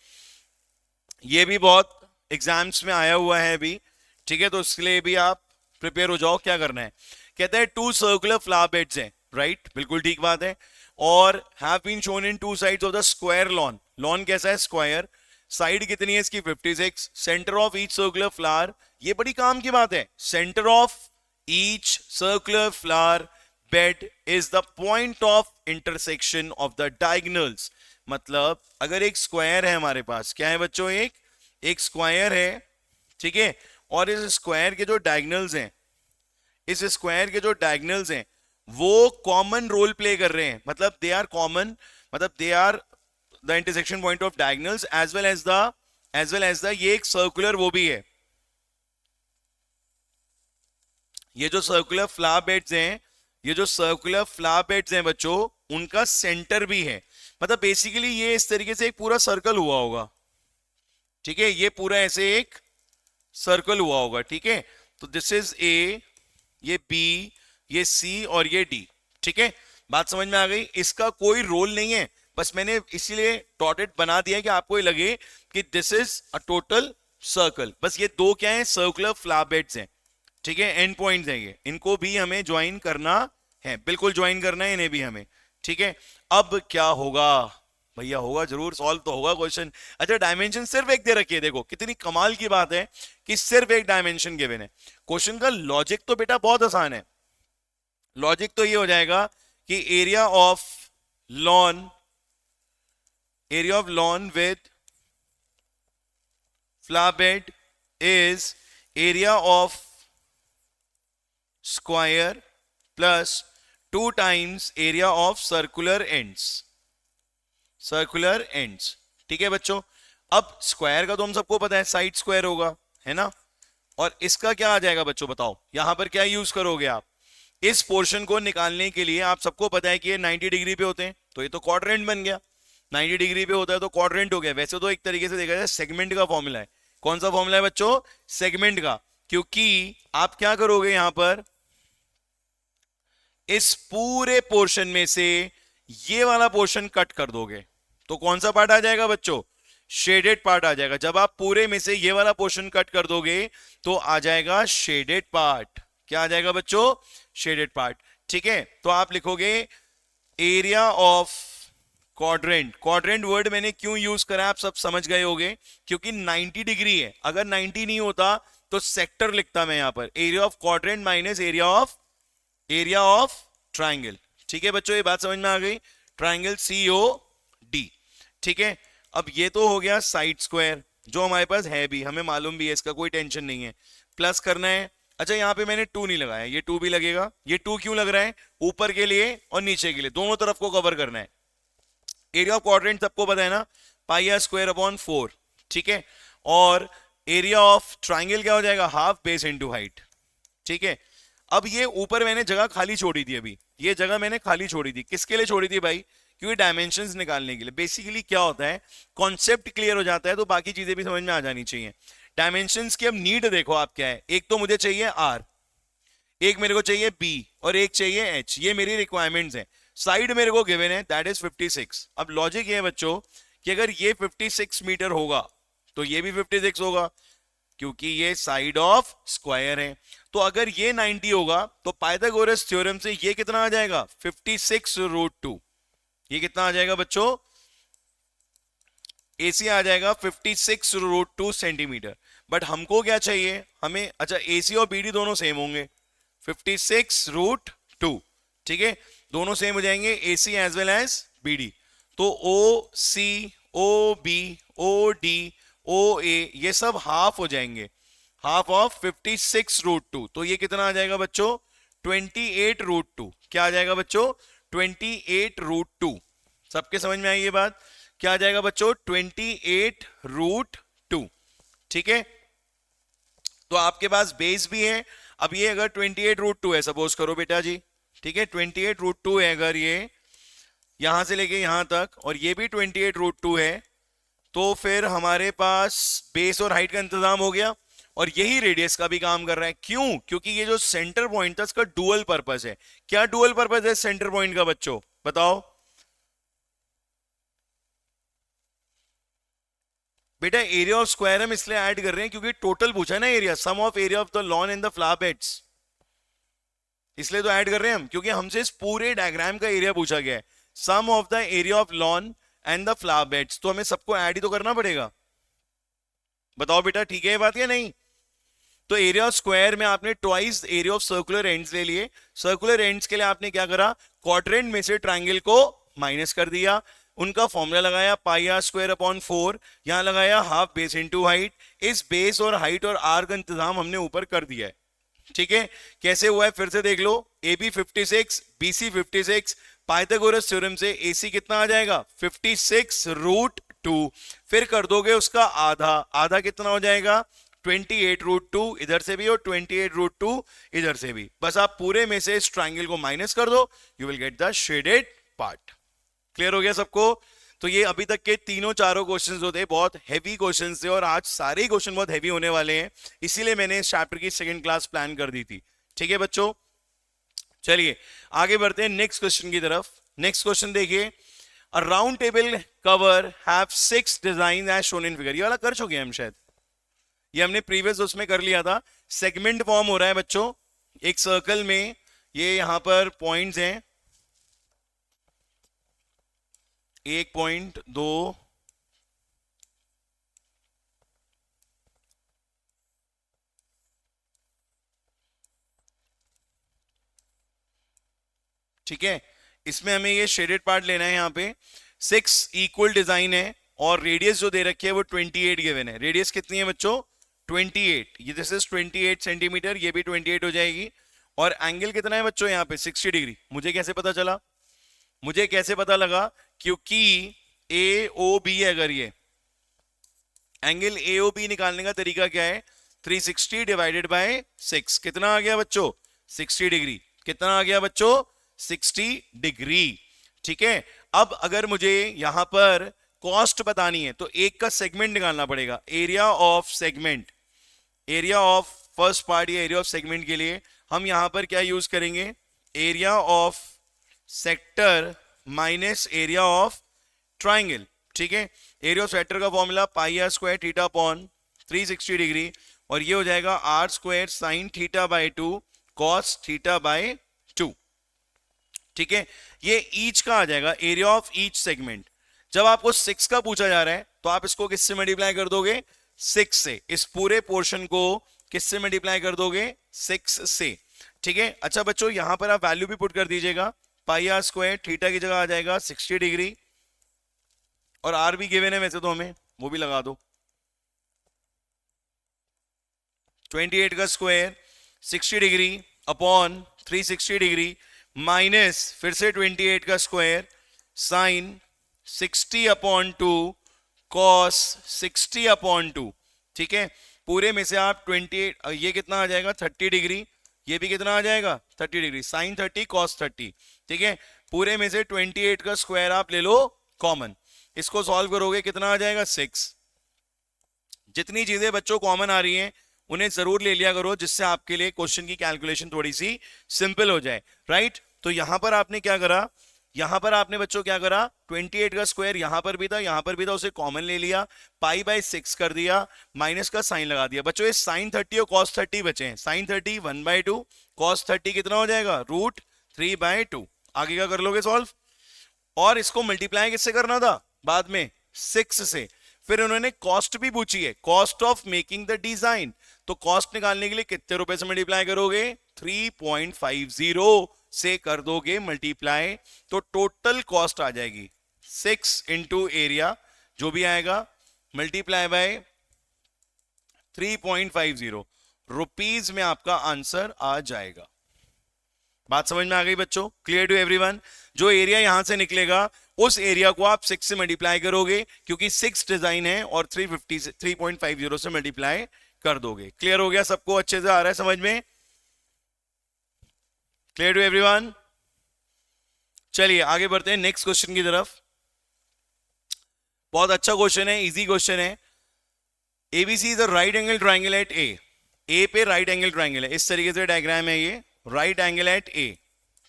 ये भी बहुत एग्जाम्स में आया हुआ है अभी, ठीक है, तो इसके लिए भी आप प्रिपेयर हो जाओ। क्या करना है, कहता है टू सर्कुलर फ्लावर बेड्स हैं, राइट, बिल्कुल ठीक बात है, और have been shown in two sides of the square lawn. Lawn कैसा है, स्क्वायर, साइड कितनी है इसकी 56, centre of each circular flower, ये बड़ी काम की बात है, centre of each circular flower bed is the point of intersection of the diagonals. मतलब अगर एक स्क्वायर है हमारे पास, क्या है बच्चों, एक स्क्वायर है, ठीक है, और इस स्क्वायर के जो डायगोनल्स हैं, इस स्क्वायर के जो डायगोनल्स हैं वो कॉमन रोल प्ले कर रहे हैं, मतलब दे आर कॉमन, मतलब they are the intersection point of diagonals as well as the ये एक सर्कुलर वो भी है, ये जो सर्कुलर फ्लावर बेड्स हैं, ये जो सर्कुलर फ्लावर बेड्स हैं बच्चों, उनका सेंटर भी है। मतलब बेसिकली ये इस तरीके से एक पूरा सर्कल हुआ होगा, ठीक है, ये पूरा ऐसे एक सर्कल हुआ होगा, ठीक है, तो दिस इज ए, ये बी, ये सी और ये डी, ठीक है, बात समझ में आ गई। इसका कोई रोल नहीं है, बस मैंने इसीलिए डॉटेड बना दिया कि आपको ये लगे कि this is a total circle. बस ये दो क्या है, सर्कुलर फ्लावर बेड्स हैं, ठीक है, एंड पॉइंट्स हैं ये, इनको भी हमें ज्वाइन करना है, बिल्कुल ज्वाइन करना है इन्हें भी हमें, ठीक है। अब क्या होगा भैया, होगा जरूर, सॉल्व तो होगा क्वेश्चन। अच्छा, डायमेंशन सिर्फ एक दे रखी है, देखो कितनी कमाल की बात है कि सिर्फ एक डायमेंशन गिवन है। क्वेश्चन का लॉजिक तो बेटा बहुत आसान है। लॉजिक तो ये हो जाएगा कि area of lawn with flower bed is area of square plus 2 times area of circular ends, ठीक है बच्चों। अब स्क्वायर का तो हम सबको पता है, साइड स्क्वायर होगा, है ना, और इसका क्या आ जाएगा बच्चों, बताओ यहां पर क्या यूज करोगे आप। इस पोर्शन को निकालने के लिए आप सबको पता है कि ये 90 डिग्री पे होते हैं, तो ये तो क्वाड्रेंट बन गया, 90 डिग्री पे होता है तो क्वाड्रेंट हो गया। वैसे तो एक तरीके से देखा जाए सेगमेंट का फॉर्मूला है। कौन सा फॉर्मूला है बच्चों, सेगमेंट का, क्योंकि आप क्या करोगे यहां पर, इस पूरे पोर्शन में से ये वाला पोर्शन कट कर दोगे, तो कौन सा पार्ट आ जाएगा बच्चों, शेडेड पार्ट आ जाएगा। जब आप पूरे में से ये वाला पोर्शन कट कर दोगे तो आ जाएगा शेडेड पार्ट। क्या आ जाएगा बच्चों, शेडेड पार्ट, ठीक है। तो आप लिखोगे एरिया ऑफ क्वाड्रेंट वर्ड मैंने क्यों यूज करा आप सब समझ गए होगे, क्योंकि 90 डिग्री है, अगर 90 नहीं होता तो सेक्टर लिखता मैं यहां पर, area of quadrant minus area of triangle, ठीक है बच्चों, ये बात समझ में आ गई, ट्राइंगल COD, ठीक है। अब ये तो हो गया साइड स्क्वायर जो हमारे पास है भी, हमें मालूम भी है, इसका कोई टेंशन नहीं है, प्लस करना है। अच्छा यहाँ पे मैंने 2 नहीं लगाया, ये 2 भी लगेगा। ये 2 क्यों लग रहा है, ऊपर के लिए और नीचे के लिए, दोनों तरफ को कवर करना है। एरिया ऑफ क्वाड्रेंट सबको पता है ना, पाई आर स्क्वायर अपॉन 4, ठीक है, और एरिया ऑफ ट्राइंगल क्या हो जाएगा, हाफ बेस इनटू हाइट, ठीक है। अब ये ऊपर मैंने जगह खाली छोड़ी थी, अभी ये जगह मैंने खाली छोड़ी थी, किसके लिए छोड़ी थी भाई, क्योंकि डायमेंशंस निकालने के लिए। बेसिकली क्या होता है, कॉन्सेप्ट क्लियर हो जाता है तो बाकी चीजें भी समझ में आ जानी चाहिए। डायमेंशंस की अब नीड देखो आप क्या है, एक तो मुझे चाहिए R, एक मेरे को चाहिए B और एक चाहिए H, ये मेरी रिक्वायरमेंट्स हैं। साइड मेरे को गिवन है दैट इज 56। अब लॉजिक ये है बच्चों कि अगर ये 56 मीटर होगा तो ये भी 56 होगा, क्योंकि ये साइड ऑफ स्क्वायर है। तो अगर ये 90 होगा तो पाइथागोरस थ्योरम से ये कितना आ जाएगा, 56√2। ये कितना आ जाएगा बच्चों, AC आ जाएगा 56√2 सेंटीमीटर। बट हमको क्या चाहिए, हमें, अच्छा AC और BD दोनों सेम होंगे, 56√2, ठीक है, दोनों सेम हो जाएंगे, AC as well as BD। तो OC, OB, OD, OA ये सब हाफ हो जाएंगे, हाफ ऑफ 56√2। तो ये कितना आ जाएगा बच्चों, 28√2। क्या आ जाएगा बच्चों, 28√2। सबके समझ में आई ये बात, क्या आ जाएगा बच्चों, 28√2, ठीक है। तो आपके पास बेस भी है। अब ये अगर 28√2 है, सपोज करो बेटा जी, ठीक है, 28√2 है अगर यहां से लेके यहां तक, और ये भी 28√2 है, तो फिर हमारे पास बेस और हाइट का इंतजाम हो गया, और यही रेडियस का भी काम कर रहा है। क्यों? क्योंकि ये जो सेंटर पॉइंट था इसका डुअल पर्पस है। क्या डुअल पर्पस है सेंटर पॉइंट का बच्चों, बताओ? बेटा एरिया ऑफ स्क्वायर हम इसलिए ऐड कर रहे हैं क्योंकि टोटल पूछा है ना area, sum of area of the lawn and the flower beds, इसलिए तो ऐड कर रहे हैं हम, क्योंकि हमसे इस पूरे डायग्राम का एरिया पूछा गया है, sum of the area of lawn and the flower beds, तो हमें सबको ऐड ही तो करना पड़ेगा। बताओ बेटा ठीक है ये बात या नहीं? तो एरिया ऑफ स्क्वायर में आपने twice area of circular ends ले लिए। सर्कुलर एंड्स के लिए आपने क्या करा, क्वाड्रेंट में से ट्राइंगल को माइनस कर दिया, उनका फॉर्मूला लगाया पाई आर स्क्वायर अपॉन 4, यहां लगाया हाफ बेस इनटू हाइट। इस बेस और हाइट और आर का इंतजाम हमने ऊपर कर दिया है। ठीक है, कैसे हुआ है फिर से देख लो। A B 56, B C 56, Pythagoras theorem से ए सी कितना आ जाएगा 56√2, फिर कर दोगे उसका आधा, आधा कितना हो जाएगा 28√2 इधर से भी और 28√2 इधर से भी। बस आप पूरे में से इस ट्राइंगल को माइनस कर दो, you will get the shaded part. Clear हो गया सबको? तो ये अभी तक के तीनों चारों क्वेश्चंस जो थे बहुत हैवी क्वेश्चंस थे, और आज सारे ही क्वेश्चन बहुत हैवी होने वाले हैं, इसीलिए मैंने इस चैप्टर की सेकंड क्लास प्लान कर दी थी। ठीक है बच्चों, चलिए आगे बढ़ते हैं नेक्स्ट क्वेश्चन की तरफ। नेक्स्ट क्वेश्चन देखिए, a round table cover have 6 design as shown in figure. ये वाला कर चुके हैं हम शायद, ये हमने प्रीवियस उसमें कर लिया था। सेगमेंट फॉर्म हो रहा है बच्चों एक सर्कल में, ये यहां पर पॉइंट्स हैं 1 पॉइंट 2 ठीक है, इसमें हमें ये शेडेड पार्ट लेना है। यहां पे 6 इक्वल डिजाइन है, और रेडियस जो दे रखी है वो 28 गिवन है। रेडियस कितनी है बच्चों 28, ये दिस इज 28 सेंटीमीटर, ये भी 28 हो जाएगी। और एंगल कितना है बच्चों यहाँ पे 60 डिग्री। मुझे कैसे पता चला, मुझे कैसे पता लगा, क्योंकि ए ओ बी है, अगर ये एंगल ए ओ बी निकालने का तरीका क्या है, 360 डिवाइडेड बाय 6, कितना आ गया बच्चों 60 डिग्री। कितना आ गया बच्चों 60 डिग्री। ठीक है, अब अगर मुझे यहां पर कॉस्ट बतानी है तो एक का सेगमेंट निकालना पड़ेगा, area of segment. Area of first part या एरिया ऑफ सेगमेंट के लिए हम यहां पर क्या यूज करेंगे, area of sector minus area of triangle. ठीक है, एरिया ऑफ सेक्टर का formula pi are square theta upon 360 degree, और ये हो जाएगा R square sine theta by 2 cos theta by 2। ठीक है, ये ईच का आ जाएगा एरिया ऑफ ईच सेगमेंट। जब आपको 6 का पूछा जा रहा है तो आप इसको किससे मल्टीप्लाई कर दोगे 6 से, इस पूरे पोर्शन को किससे मल्टीप्लाई कर दोगे 6 से। ठीक है, अच्छा बच्चों यहां पर आप वैल्यू भी पुट कर दीजिएगा, पाई आर स्क्वायर थीटा की जगह आ जाएगा 60 डिग्री, और आर भी गिवन है वैसे तो हमें, वो भी लगा दो। 28 का square 60 degree upon 360 degree minus फिर से 28 का square sine 60 upon 2 cos 60 upon 2। ठीक है, पूरे में से आप 28, ये कितना आ जाएगा 30 डिग्री, ये भी कितना आ जाएगा 30 डिग्री, साइन 30 कॉस 30। ठीक है, पूरे में से 28 का स्क्वायर आप ले लो कॉमन, इसको सॉल्व करोगे कितना आ जाएगा 6। जितनी चीजें बच्चों कॉमन आ रही हैं उन्हें जरूर ले लिया करो, जिससे आपके लिए क्वेश्चन की कैलकुलेशन थोड़ी सी सिंपल हो जाए। राइट, तो यहां पर आपने क्या करा, यहां पर आपने बच्चों क्या करा, 28 का स्क्वायर यहां पर भी था यहां पर भी था, उसे कॉमन ले लिया, पाई बाय 6 कर दिया, माइनस का साइन लगा दिया। बच्चों ये साइन 30 और कॉस 30 बचे हैं, साइन 30 1/2, कॉस 30 कितना हो जाएगा √3/2। आगे का कर लोगे सॉल्व, और इसको मल्टीप्लाई किससे करना था बाद में 6 से। फिर उन्होंने कॉस्ट भी पूछी है, cost of making the design, तो कॉस्ट निकालने के लिए कितने रुपए से मल्टीप्लाई करोगे 3.50 से कर दोगे मल्टीप्लाई, तो टोटल कॉस्ट आ जाएगी 6 इंटू एरिया जो भी आएगा मल्टीप्लाई बाय 3.50 रुपीज में आपका आंसर आ जाएगा। बात समझ में आ गई बच्चों, क्लियर टू एवरीवन? जो एरिया यहां से निकलेगा उस एरिया को आप 6 से मल्टीप्लाई करोगे, क्योंकि 6 डिजाइन है, और 350 से मल्टीप्लाई कर दोगे। क्लियर हो गया सबको, अच्छे से आ रहा है समझ में? Clear to everyone? चलिए आगे बढ़ते हैं नेक्स्ट क्वेश्चन की तरफ। बहुत अच्छा क्वेश्चन है, इजी क्वेश्चन है। ABC is a right angle triangle at A पे राइट एंगल ट्राइंगल है, इस तरीके से डायग्राम है ये, राइट एंगल एट ए।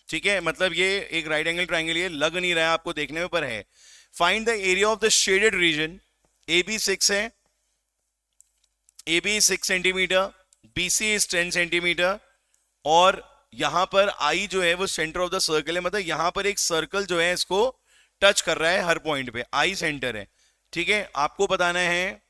ठीक है, मतलब ये एक राइट एंगल ट्राइंगल, ये लग नहीं रहा है आपको देखने में पर है। Find the area of the shaded region. A B 6 है, A B 6 centimetre, B C is 10 centimetre, और यहां पर आई जो है वो सेंटर ऑफ द सर्कल है, मतलब यहां पर एक सर्कल जो है इसको टच कर रहा है हर पॉइंट पे, आई सेंटर है। ठीक है, आपको बताना है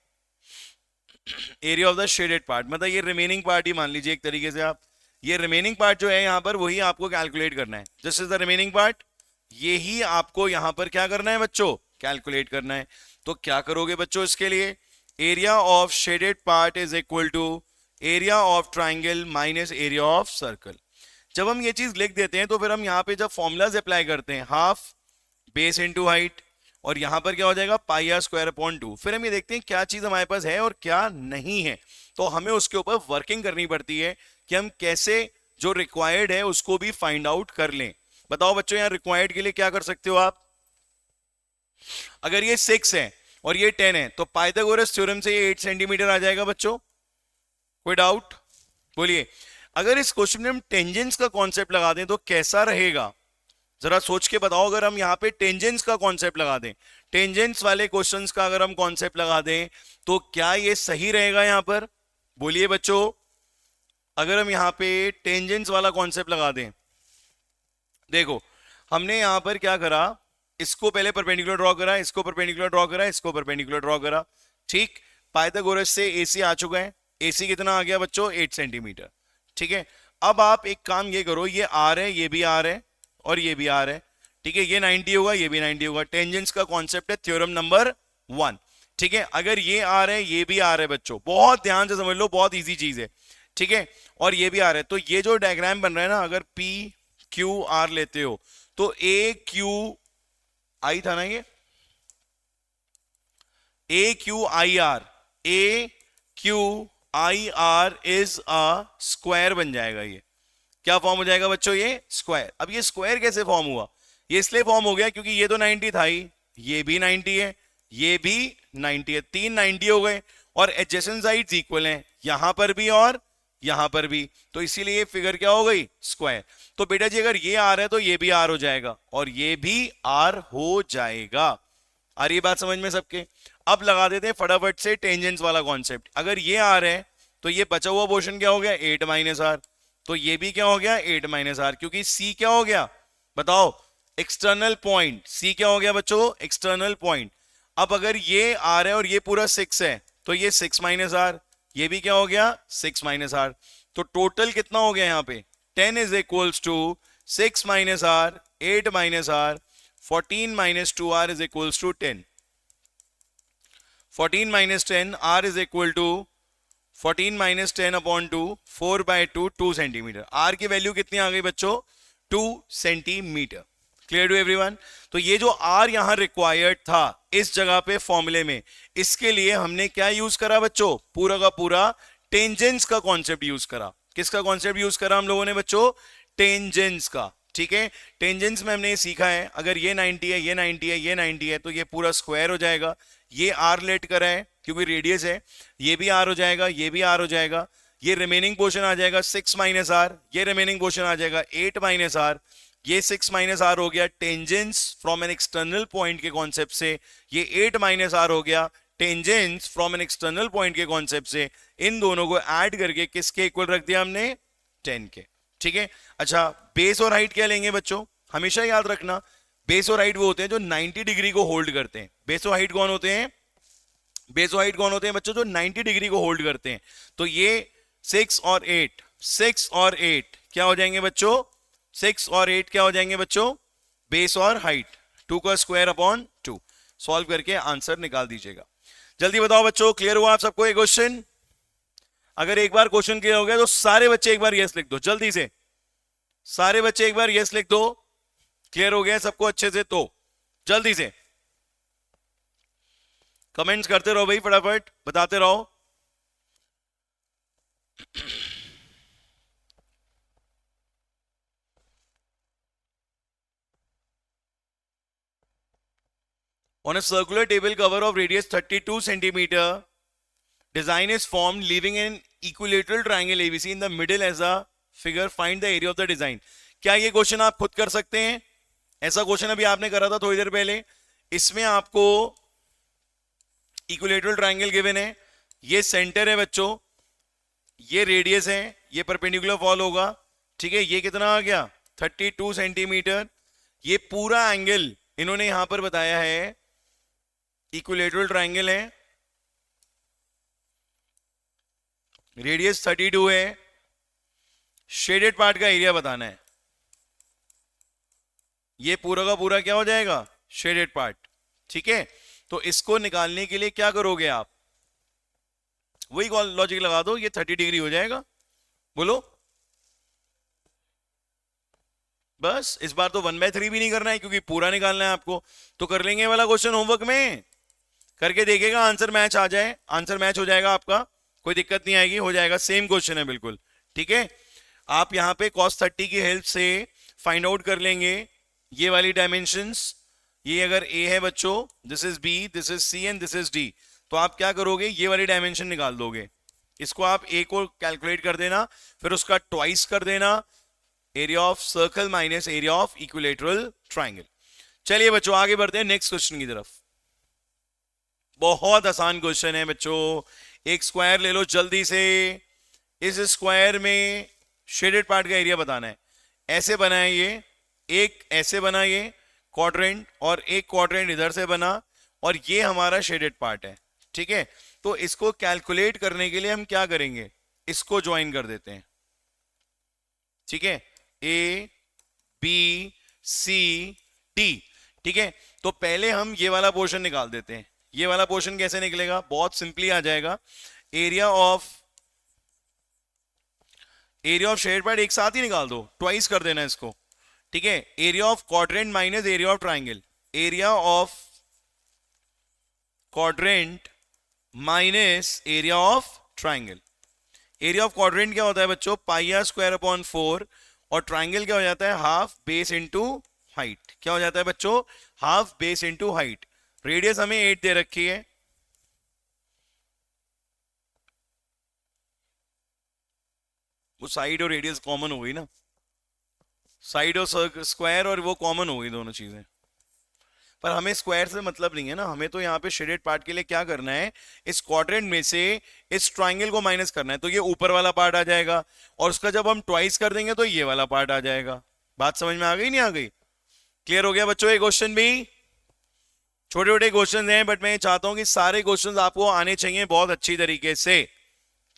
area of the shaded part, मतलब ये रिमेनिंग पार्ट ही मान लीजिए एक तरीके से आप, ये रिमेनिंग पार्ट जो है यहां पर वही आपको कैलकुलेट करना है। This is the remaining part, ये ही आपको यहां पर क्या करना है बच्चों, कैलकुलेट करना है। तो क्या करोगे बच्चों इसके लिए, area of shaded part is equal to area of triangle minus area of circle. जब हम ये चीज लिख देते हैं तो फिर हम यहाँ पे जब फॉर्मूलाज अप्लाई करते हैं, हाफ बेस इनटू हाइट, और यहां पर क्या हो जाएगा पाई आर स्क्वायर अपॉन 2। फिर हम ये देखते हैं क्या चीज हमारे पास है और क्या नहीं है, तो हमें उसके ऊपर वर्किंग करनी पड़ती है कि हम कैसे जो रिक्वायर्ड है उसको भी फाइंड आउट कर लें। बताओ बच्चों, यहाँ रिक्वायर्ड के लिए क्या कर सकते हो आप। अगर ये 6 है और ये 10 है तो पाइथागोरस थ्योरम से ये 8 सेंटीमीटर आ जाएगा बच्चों, कोई डाउट बोलिए। अगर इस क्वेश्चन में हम टेंजेंस का कॉन्सेप्ट लगा दें तो कैसा रहेगा, जरा सोच के बताओ। अगर हम यहाँ पे टेंजेंस का कॉन्सेप्ट लगा दें, टेंजेंस वाले क्वेश्चंस का अगर हम कॉन्सेप्ट लगा दें तो क्या ये सही रहेगा यहां पर, बोलिए बच्चों। अगर हम यहाँ पे टेंजेंस वाला कॉन्सेप्ट लगा दें, देखो हमने यहां पर क्या करा, इसको पहले परपेंडिकुलर ड्रॉ करा, इसको परपेंडिकुलर ड्रॉ करा, इसको परपेंडिकुलर ड्रॉ करा। ठीक, पाइथागोरस से एसी आ चुका है, एसी कितना आ गया बच्चों 8 सेंटीमीटर। ठीक है, अब आप एक काम ये करो, ये आर है, ये भी आर है, और ये भी आर है। ठीक है, ये 90 होगा, ये भी 90 होगा। टेंजेंस का कॉन्सेप्ट है थ्योरम नंबर 1। ठीक है, अगर ये आर है ये भी आर है बच्चों, बहुत ध्यान से समझ लो, बहुत इजी चीज है। ठीक है, और ये भी आर है, तो ये जो डायग्राम बन रहा है ना, अगर पी क्यू आर लेते हो तो ए क्यू आई था ना, ये Q I R, A Q I R is a square बन जाएगा। ये क्या फॉर्म हो जाएगा बच्चों, ये स्क्वायर। अब ये स्क्वायर कैसे फॉर्म हुआ, ये इसलिए फॉर्म हो गया क्योंकि ये तो 90 था ही, ये भी 90 है, ये भी 90 है, तीन 90 हो गए, और एडजेसेंट साइड्स इक्वल हैं, यहां पर भी और यहां पर भी, तो इसीलिए ये फिगर क्या हो गई, स्क्वायर। तो बेटा जी अगर ये आर है तो ये भी आर हो जाएगा, और ये भी आर हो जाएगा। आ रही बात समझ में सबके। अब लगा देते हैं फटाफट से टेंजेंस वाला कॉन्सेप्ट। अगर ये आर है तो ये बचा हुआ पोर्शन क्या हो गया 8 माइनस आर, तो ये भी क्या हो गया 8 माइनस आर, क्योंकि सी क्या हो गया बताओ, एक्सटर्नल पॉइंट। सी क्या हो गया बच्चों, एक्सटर्नल पॉइंट। अब अगर ये आर है और ये पूरा 6 है तो ये 6 माइनस आर, ये भी क्या हो गया 6 माइनस आर। तो टोटल कितना हो गया यहाँ पे 10 is equals to 6 minus R, 8 minus R, 14 minus 2 R is equals to 10। 14 minus 10 R is equal to 14 minus 10 upon 2, 4 by 2, 2 centimetre. R की वैल्यू कितनी आ गई बच्चों 2 सेंटीमीटर। Clear to everyone. तो ये जो आर यहां रिक्वायर्ड था इस जगह पे फॉर्मूले में, इसके लिए हमने क्या यूज करा बच्चों, पूरा का पूरा टेंजेंस का कॉन्सेप्ट यूज करा। किसका कॉन्सेप्ट यूज करा हम लोगों ने बच्चों, टेंजेंस का। ठीक है, टेंजेंस में हमने ये सीखा है, अगर ये 90 है, ये 90 है, ये 90 है, तो ये पूरा स्क्वायर हो जाएगा। ये आर लेट करा है क्योंकि रेडियस है, ये भी आर हो जाएगा, ये भी आर हो जाएगा। ये रिमेनिंग पोर्शन आ जाएगा 6 माइनस आर, ये रिमेनिंग पोर्शन आ जाएगा 8 माइनस आर, ये 6 माइनस आर हो गया tangents from an external point के कॉन्सेप्ट से, ये 8 माइनस आर हो गया tangents from an external point के कॉन्सेप्ट से। इन दोनों को ऐड करके किसके इक्वल रख दिया हमने 10 के। ठीक है, अच्छा बेस और हाइट क्या लेंगे बच्चों, हमेशा याद रखना बेस और हाइट वो होते हैं जो 90 डिग्री को होल्ड करते हैं। बेस और हाइट कौन होते हैं, बेस और हाइट कौन होते हैं बच्चों, जो 90 डिग्री को होल्ड करते हैं। तो ये 6 और 8, 6 और 8 क्या हो जाएंगे बच्चों, 6 और 8 क्या हो जाएंगे बच्चों, बेस और हाइट, 2 का स्क्वायर अपॉन 2। सॉल्व करके आंसर निकाल दीजिएगा। जल्दी बताओ बच्चों, क्लियर हुआ आप सबको ये क्वेश्चन। अगर एक बार क्वेश्चन क्लियर हो गया तो सारे बच्चे एक बार यस लिख दो जल्दी से, सारे बच्चे एक बार यस लिख दो। क्लियर हो गया सबको अच्छे से, तो जल्दी से कमेंट्स करते रहो भाई, फटाफट बताते रहो। On a circular table cover of radius 32 centimeter, design is formed leaving an equilateral triangle ABC in the middle as a figure. Find the area of the design. क्या ये क्वेश्चन आप खुद कर सकते हैं? ऐसा क्वेश्चन अभी आपने करा था थोड़ी देर पहले. इसमें आपको इक्विलेटरल ट्राइंगल गिवन है, ये सेंटर है बच्चों, ये रेडियस है, ये परपेंडिकुलर फॉल होगा. ठीक है, ये कितना आ गया 32 सेंटीमीटर. ये पूरा एंगल इन्होंने यहां पर बताया है इक्विलेटरल ट्राइंगल है, रेडियस 32 है, शेडेड पार्ट का एरिया बताना है. ये पूरा का पूरा क्या हो जाएगा शेडेड पार्ट. ठीक है, तो इसको निकालने के लिए क्या करोगे आप, वही लॉजिक लगा दो, ये 30 डिग्री हो जाएगा. बोलो बस. इस बार तो 1/3 भी नहीं करना है क्योंकि पूरा निकालना है आपको. तो कर लेंगे वाला क्वेश्चन होमवर्क में, करके देखेगा आंसर मैच आ जाए, आंसर मैच हो जाएगा आपका, कोई दिक्कत नहीं आएगी, हो जाएगा. सेम क्वेश्चन है बिल्कुल. ठीक है, आप यहां पे cos 30 की हेल्प से फाइंड आउट कर लेंगे ये वाली डायमेंशंस. ये अगर A है बच्चों, this is B, this is C and this is D, तो आप क्या करोगे, ये वाली डायमेंशन निकाल दोगे. इसको आप A को कैलकुलेट कर देना, फिर उसका ट्वाइस कर देना, area of circle minus area of equilateral triangle. चलिए बच्चों आगे बढ़ते हैं नेक्स्ट क्वेश्चन की तरफ. बहुत आसान क्वेश्चन है बच्चों. एक स्क्वायर ले लो जल्दी से. इस स्क्वायर में शेडेड पार्ट का एरिया बताना है. ऐसे बना है ये, एक ऐसे बना ये क्वाड्रेंट, और एक क्वाड्रेंट इधर से बना, और ये हमारा शेडेड पार्ट है. ठीक है, तो इसको कैलकुलेट करने के लिए हम क्या करेंगे, इसको ज्वाइन कर देते हैं. ठीक है, A B C D. ठीक है, तो पहले हम ये वाला पोर्शन निकाल देते हैं. ये वाला पोर्शन कैसे निकलेगा, बहुत सिंपली आ जाएगा. एरिया ऑफ शेडेड पार्ट एक साथ ही निकाल दो, ट्वाइस कर देना इसको. ठीक है, area of quadrant minus area of triangle, area of quadrant minus area of triangle. Area of quadrant क्या होता है बच्चों, πr²/4, और ट्राइंगल क्या हो जाता है, हाफ बेस इनटू हाइट. क्या हो जाता है बच्चों, half base into height. Radius हमें 8 दे रखी है. वो साइड और रेडियस कॉमन हो गई ना, साइड और स्क्वायर और वो कॉमन हो गई दोनों चीजें. पर हमें स्क्वायर से मतलब नहीं है ना, हमें तो यहाँ पे शेडेड पार्ट के लिए क्या करना है, इस क्वाड्रेंट में से इस ट्राइंगल को माइनस करना है. तो ये ऊपर वाला पार्ट आ जाएगा, और उसका जब हम ट्वाइस कर देंगे तो ये वाला पार्ट आ जाएगा. बात समझ में आ गई नहीं आ गई, क्लियर हो गया बच्चों. ये क्वेश्चन भी छोटे छोटे क्वेश्चन हैं, बट मैं चाहता हूं कि सारे क्वेश्चन आपको आने चाहिए बहुत अच्छी तरीके से.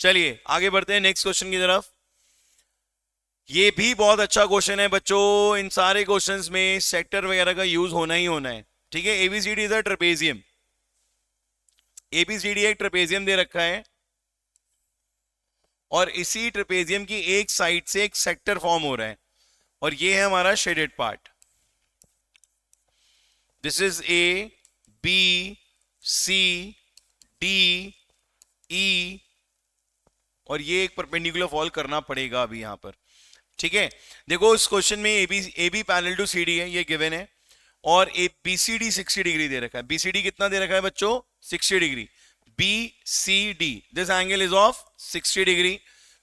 चलिए आगे बढ़ते हैं नेक्स्ट क्वेश्चन की तरफ. ये भी बहुत अच्छा क्वेश्चन है बच्चों. इन सारे क्वेश्चंस में सेक्टर वगैरह का यूज होना ही होना है. ठीक है, ABCD is a trapezium. ABCD एक ट्रेपेजियम दे रखा है, और इसी ट्रेपेजियम की एक साइड से एक सेक्टर फॉर्म हो रहा है, और ये है हमारा shaded part. This is A B C D E, और ये एक परपेंडिकुलर फॉल करना पड़ेगा अभी यहां पर. ठीक है, देखो इस क्वेश्चन में A B parallel to C D है, ये गिवन है, और A B C D 60 degree दे रखा है. बी सी डी कितना दे रखा है बच्चों, 60 degree. B C D, this angle is of 60 degree.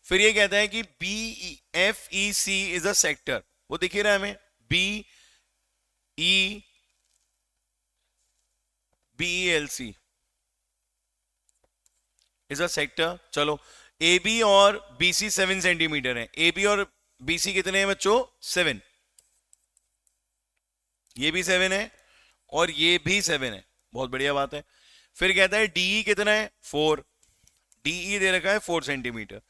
फिर ये कहता है कि B F E C is a sector. वो दिख ही रहा है हमें, B E L C is a sector. चलो ए बी और बी सी 7 सेंटीमीटर है. ए बी और बी सी कितने हैं बच्चों, 7. ये भी 7 है और ये भी 7 है, बहुत बढ़िया बात है. फिर कहता है डीई कितना है, 4. डीई दे रखा है 4 सेंटीमीटर.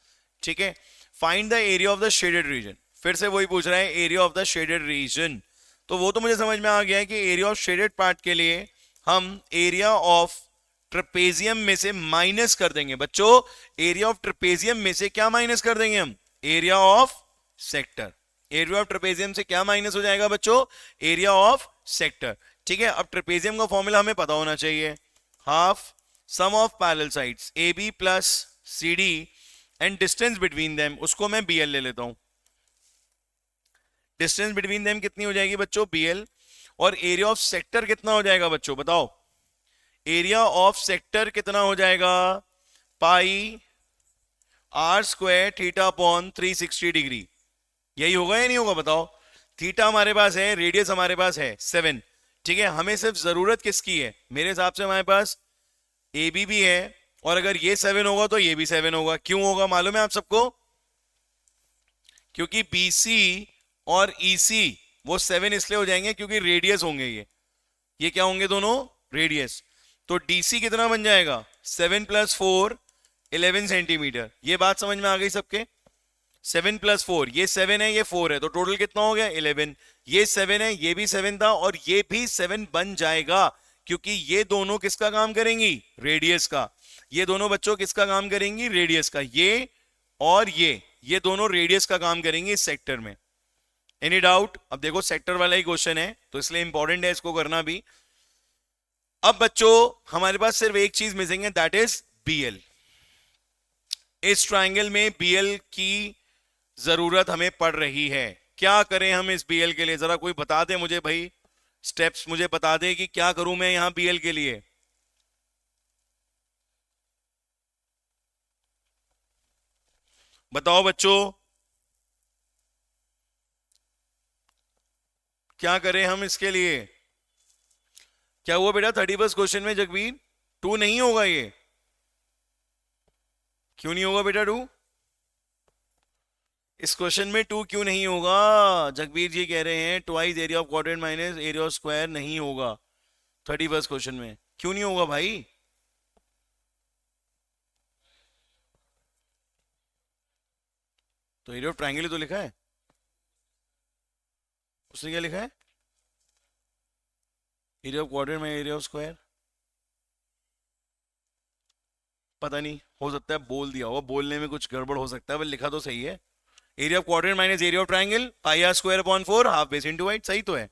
ठीक है, find the area of the shaded reason. फिर से वही पूछ रहा है area of the shaded reason. तो वो तो मुझे समझ में आ गया है कि एरिया ऑफ शेडेड पार्ट के लिए हम एरिया ऑफ ट्रेपेजियम में से माइनस कर देंगे बच्चों. एरिया ऑफ ट्रेपेजियम में से क्या माइनस कर देंगे हम, area of sector. Area of trapezium से क्या माइनस हो जाएगा बच्चों, एरिया ऑफ सेक्टर. ठीक है, अब ट्रेपेजियम का फॉर्मूला हमें पता होना चाहिए, half sum of parallel sides A B plus C D and distance between them, उसको मैं बीएल ले लेता हूं. डिस्टेंस बिटवीन देम कितनी हो जाएगी बच्चों, बीएल. और एरिया ऑफ सेक्टर कितना हो जाएगा बच्चों बताओ, एरिया ऑफ सेक्टर कितना हो जाएगा, pi are square theta upon 360 degree. यही होगा या नहीं होगा बताओ। थीटा हमारे पास है, रेडियस हमारे पास है 7, ठीक है। हमें सिर्फ जरूरत किसकी है, मेरे हिसाब से हमारे पास ए बी भी है, और अगर ये 7 होगा तो ये भी 7 होगा। क्यों होगा मालूम है आप सबको, क्योंकि BC और EC वो 7 इसलिए हो जाएंगे क्योंकि रेडियस होंगे ये क्या होंगे दोनों, रेडियस। तो DC कितना बन जाएगा, 7 + 4 11 सेंटीमीटर। ये बात समझ में आ गई सबके। 7 + 4, ये 7 है ये 4 है, तो टोटल कितना हो गया 11। ये 7 है, ये भी 7 था, और ये भी 7 बन जाएगा, क्योंकि ये दोनों किसका काम करेंगी, रेडियस का। ये दोनों बच्चों किसका काम करेंगी, रेडियस का। ये और ये दोनों रेडियस का काम करेंगे इस सेक्टर में। Any doubt. अब देखो सेक्टर वाला ही क्वेश्चन है तो इसलिए इंपॉर्टेंट है इसको करना भी। अब बच्चों हमारे पास सिर्फ एक चीज मिसिंग है, दैट इज BL। इस ट्राइंगल में BL की जरूरत हमें पड़ रही है। क्या करें हम इस BL के लिए, जरा कोई बता दे मुझे भाई, स्टेप्स मुझे बता दे कि क्या करूं मैं यहां BL के लिए। बताओ बच्चों क्या करें हम इसके लिए। क्या हुआ बेटा 31 क्वेश्चन में जगवीर, 2 नहीं होगा ये, क्यों नहीं होगा बेटा 2, इस क्वेश्चन में 2 क्यों नहीं होगा। जगवीर जी कह रहे हैं twice area of quadrant minus area of square नहीं होगा 31 क्वेश्चन में, क्यों नहीं होगा भाई। तो एरिया ऑफ ट्राइंगल ही तो लिखा है, उसने क्या लिखा है, area of quadrant minus area of square. पता नहीं, हो सकता है बोल दिया होगा, बोलने में कुछ गड़बड़ हो सकता है, पर लिखा तो सही है। Area of quadrant minus area of triangle pi are square upon 4 half base into height, सही तो है।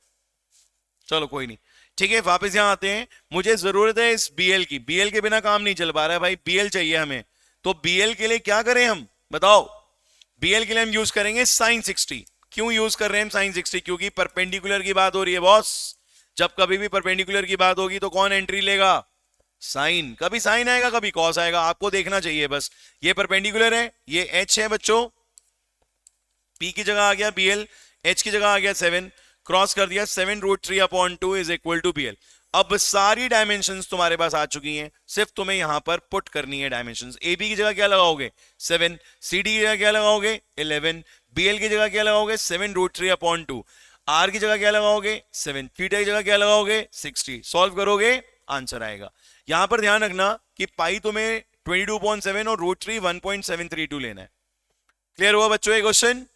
चलो कोई नहीं, ठीक है वापस यहां आते हैं। मुझे जरूरत है इस BL की, BL के बिना काम नहीं चल पा रहा है भाई, BL चाहिए हमें। तो BL के लिए क्या करें हम बताओ। BL के लिए हम यूज करेंगे साइन 60। क्यों यूज कर रहे हैं हम साइन 60, क्योंकि परपेंडिकुलर की बात हो रही है बॉस। जब कभी भी परपेंडिकुलर की बात होगी तो कौन एंट्री लेगा, साइन। कभी साइन आएगा कभी कॉस आएगा, आपको देखना चाहिए बस। ये परपेंडिकुलर है, ये H है बच्चों, P की जगह आ गया BL, H की जगह आ गया 7, क्रॉस कर दिया 7√3/2 इज इक्वल टू BL। अब सारी डायमेंशंस तुम्हारे पास आ चुकी हैं, सिर्फ तुम्हें यहां पर पुट करनी है डायमेंशंस। AB की जगह क्या लगाओगे 7, CD की जगह क्या लगाओगे 11, BL की जगह क्या लगाओगे 7√3/2, R की जगह क्या लगाओगे 7, थीटा की जगह क्या लगाओगे 60। सॉल्व करोगे आंसर आएगा। यहां पर ध्यान रखना कि पाई तुम्हें 22.7 और √3 1.732 लेना है। क्लियर हुआ बच्चों ये क्वेश्चन।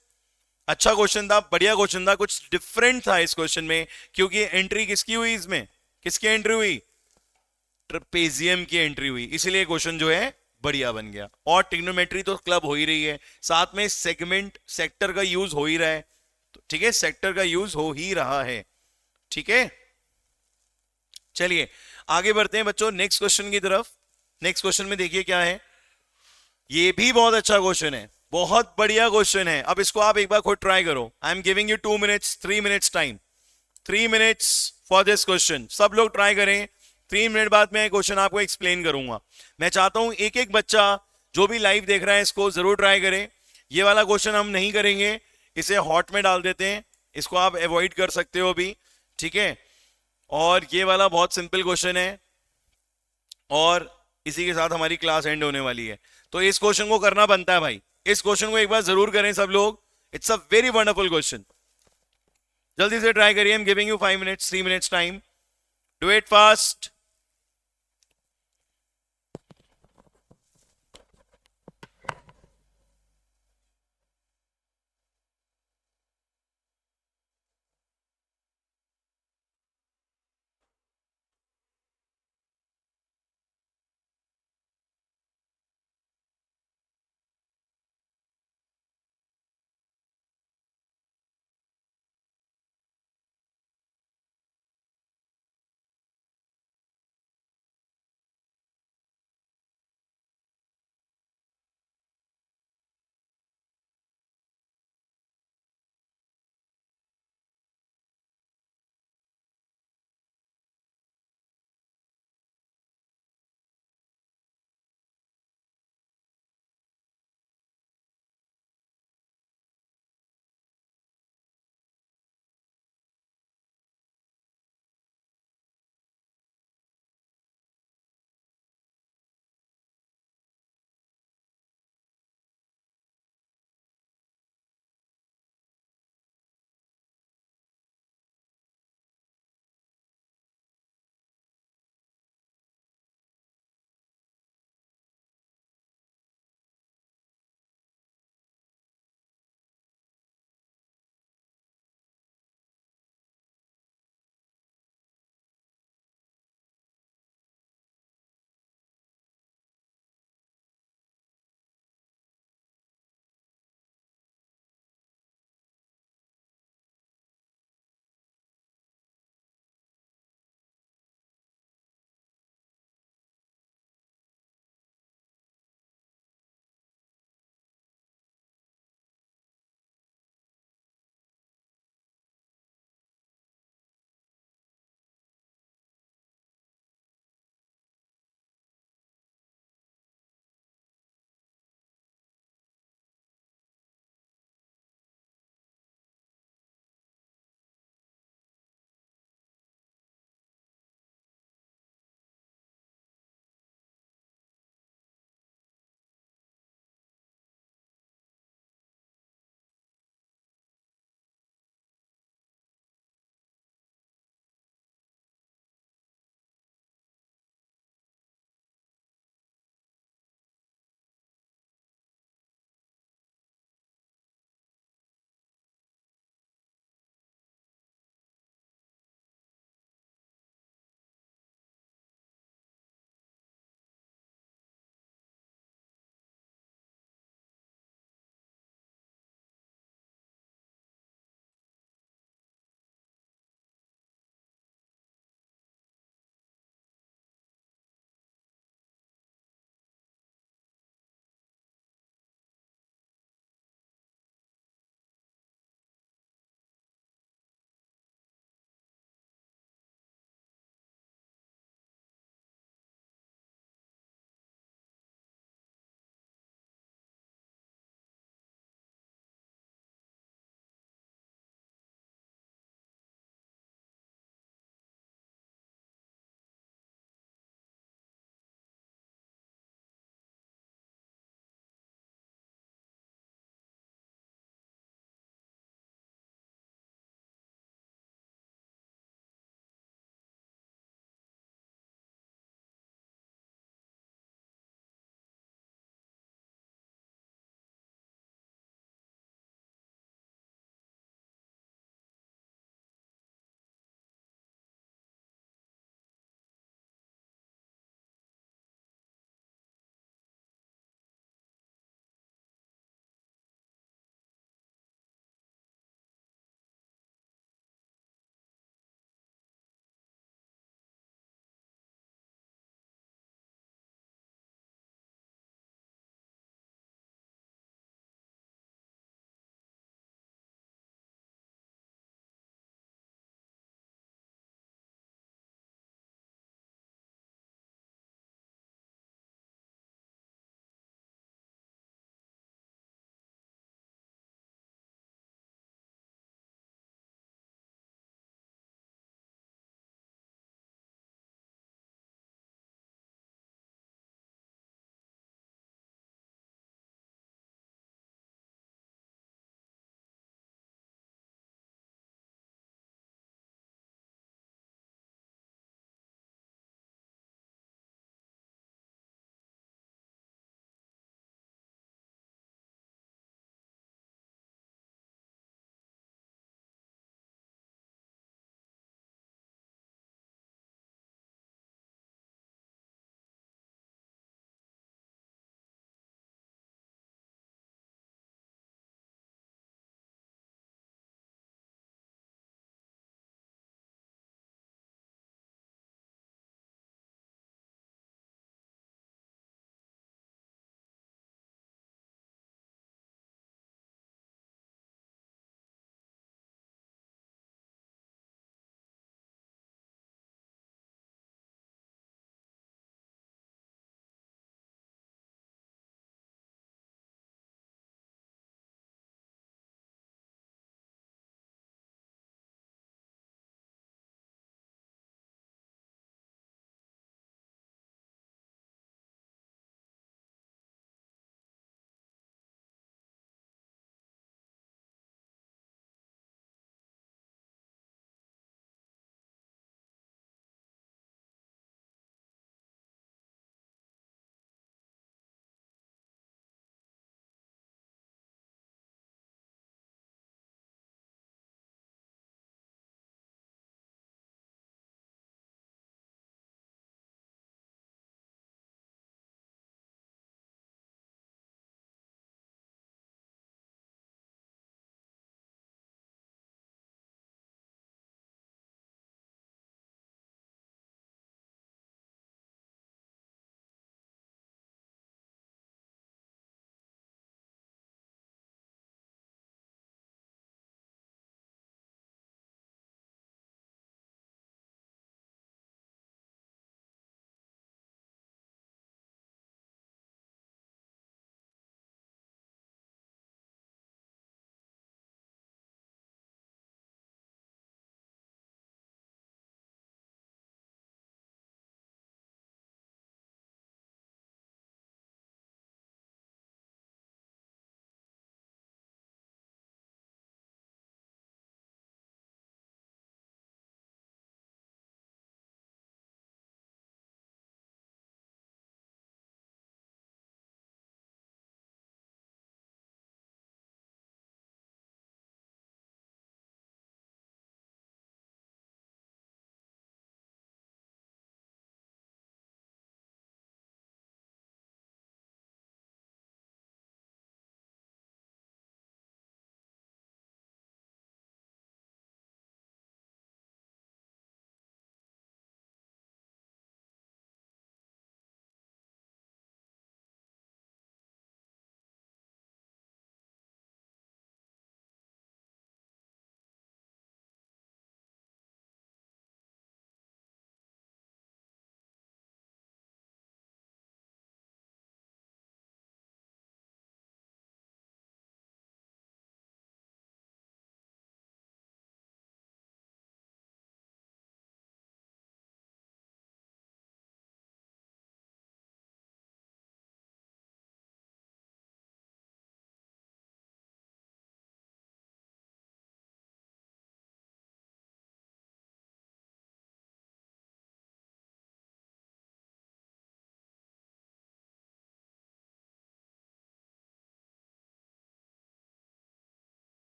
अच्छा क्वेश्चन था, बढ़िया क्वेश्चन था, कुछ डिफरेंट था इस क्वेश्चन में, क्योंकि एंट्री किसकी हुई इसमें, किसकी एंट्री हुई, ट्रेपेजियम की एंट्री हुई, इसलिए क्वेश्चन जो है बढ़िया बन गया। और ट्रिग्नोमेट्री तो क्लब हो ही रही है, साथ में सेगमेंट सेक्टर का यूज हो ही रहा है, तो ठीक है सेक्टर का यूज हो ही रहा है, ठीक है। चलिए आगे बढ़ते हैं बच्चों नेक्स्ट क्वेश्चन की तरफ। नेक्स्ट क्वेश्चन में देखिए क्या है, ये भी बहुत अच्छा क्वेश्चन है, बहुत बढ़िया क्वेश्चन है। अब इसको आप एक बार खुद ट्राई करो। I am giving you 2 minutes 3 minutes time, 3 minutes for this question. सब लोग ट्राई करें, 3 मिनट बाद मैं क्वेश्चन आपको एक्सप्लेन करूंगा। मैं चाहता हूं एक एक बच्चा जो भी लाइव देख रहा है इसको जरूर ट्राई करे। ये वाला क्वेश्चन हम नहीं करेंगे, इसे हॉट में डाल देते हैं, इसको आप अवॉइड कर सकते हो भी, ठीक है। और ये वाला बहुत सिंपल क्वेश्चन है, और इसी के साथ हमारी क्लास एंड होने वाली है। तो इस क्वेश्चन को करना बनता है भाई, इस क्वेश्चन को एक बार जरूर करें सब लोग। It's a very wonderful question, जल्दी से ट्राई करिए। I am giving you 5 minutes 3 minutes time, do it fast.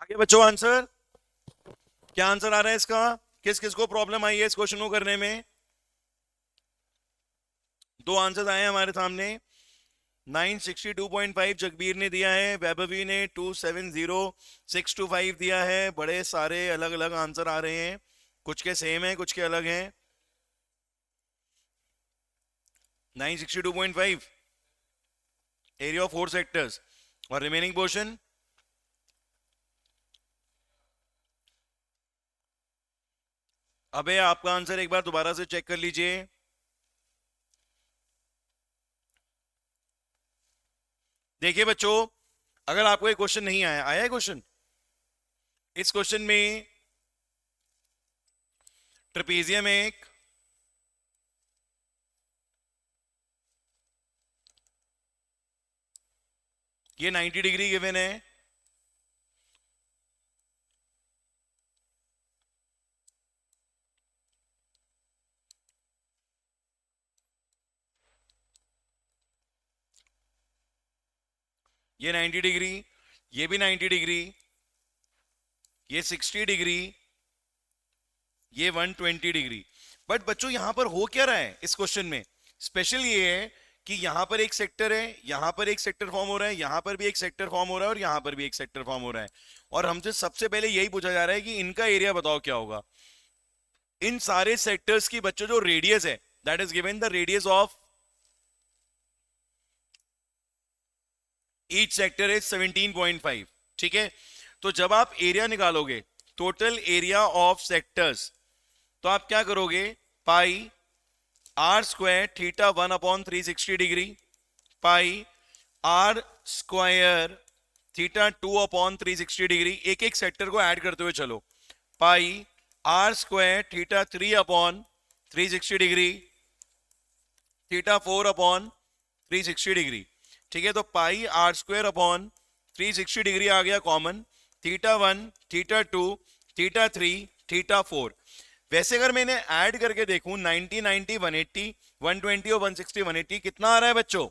आगे बच्चों आंसर, क्या आंसर आ रहा है इसका? किस किस को प्रॉब्लम आई है इस क्वेश्चन को करने में? दो आंसर आए हैं हमारे सामने। 962.5 जगबीर ने दिया है, वैभवी ने 270625 दिया है। बड़े सारे अलग अलग आंसर आ रहे हैं, कुछ के सेम है कुछ के अलग हैं। 962.5 एरिया ऑफ 4 सेक्टर्स और रिमेनिंग पोर्शन। अबे आपका आंसर एक बार दोबारा से चेक कर लीजिए। देखिए बच्चों, अगर आपको एक क्वेश्चन नहीं आया, आया है क्वेश्चन? इस क्वेश्चन में ट्रेपेजियम एक, ये 90 डिग्री गिवन है, ये 90 डिग्री, ये भी 90 डिग्री, ये 60 डिग्री, ये 120 डिग्री। बट बच्चों यहां पर हो क्या रहा है इस क्वेश्चन में? स्पेशल ये है कि यहां पर एक सेक्टर है, यहां पर एक सेक्टर फॉर्म हो रहा है, यहां पर भी एक सेक्टर फॉर्म हो रहा है और यहां पर भी एक सेक्टर फॉर्म हो रहा है। और हमसे सबसे पहले यही पूछा जा रहा है कि इनका एरिया बताओ क्या होगा। इन सारे सेक्टर्स की बच्चों जो रेडियस है, that is given the radius of each sector is 17.5। ठीक है, तो जब आप एरिया निकालोगे, टोटल एरिया ऑफ सेक्टर्स, तो आप क्या करोगे? Pi are square theta 1/360 degree, pi are square theta 2/360 degree. एक एक सेक्टर को ऐड करते हुए चलो। Pi are square theta 3/360 degree, theta 4/360 degree. ठीक है, तो pi are square upon 360 degree आ गया common. Theta 1, theta 2, theta 3, theta 4। वैसे अगर मैंने ऐड करके देखूं 90, 90, 180, 120 और 160, 180, कितना आ रहा है बच्चों?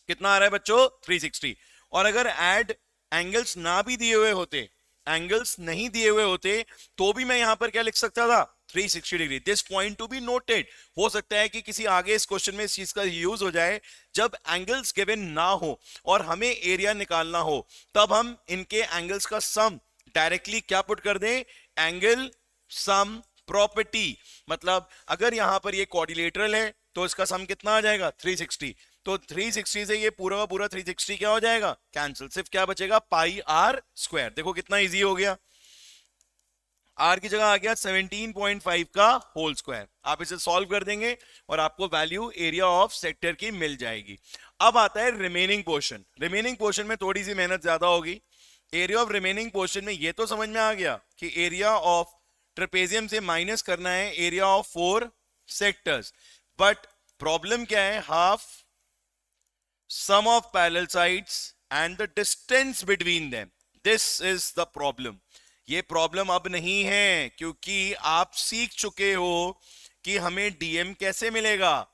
कितना आ रहा है बच्चों? 360। और अगर ऐड एंगल्स ना भी दिए हुए होते, एंगल्स नहीं दिए हुए होते, तो भी मैं यहां पर क्या लिख सकता था? 360 degree. This point to be noted. हो सकता है कि किसी आगे इस क्वेश्चन में इस चीज का यूज हो जाए, जब एंगल्स गिवन ना हो और हमें एरिया निकालना हो, तब हम इनके एंगल्स का सम डायरेक्टली क्या पुट कर दें? Angle sum property. मतलब अगर यहां पर ये क्वाड्रिलेटरल है तो इसका सम कितना आ जाएगा? 360। तो 360 से ये पूरा का पूरा 360 क्या हो जाएगा? कैंसिल। सिर्फ क्या बचेगा? पाई आर स्क्वायर। देखो कितना इजी हो गया। आर की जगह आ गया 17.5 का होल स्क्वायर। आप इसे सॉल्व कर देंगे और आपको वैल्यू एरिया ऑफ सेक्टर की मिल जाएगी। अब आता है रिमेनिंग पोर्शन। रिमेनिंग पोर्शन में थोड़ी सी मेहनत ज्यादा होगी। एरिया ऑफ रिमेनिंग पोर्शन में ये तो समझ में आ गया कि एरिया ऑफ ट्रेपेजियम से माइनस करना है area of 4 sectors. But problem क्या है? Half sum of parallel sides and the distance between them. This is the problem. ये प्रॉब्लम अब नहीं है, क्योंकि आप सीख चुके हो कि हमें डीएम कैसे मिलेगा।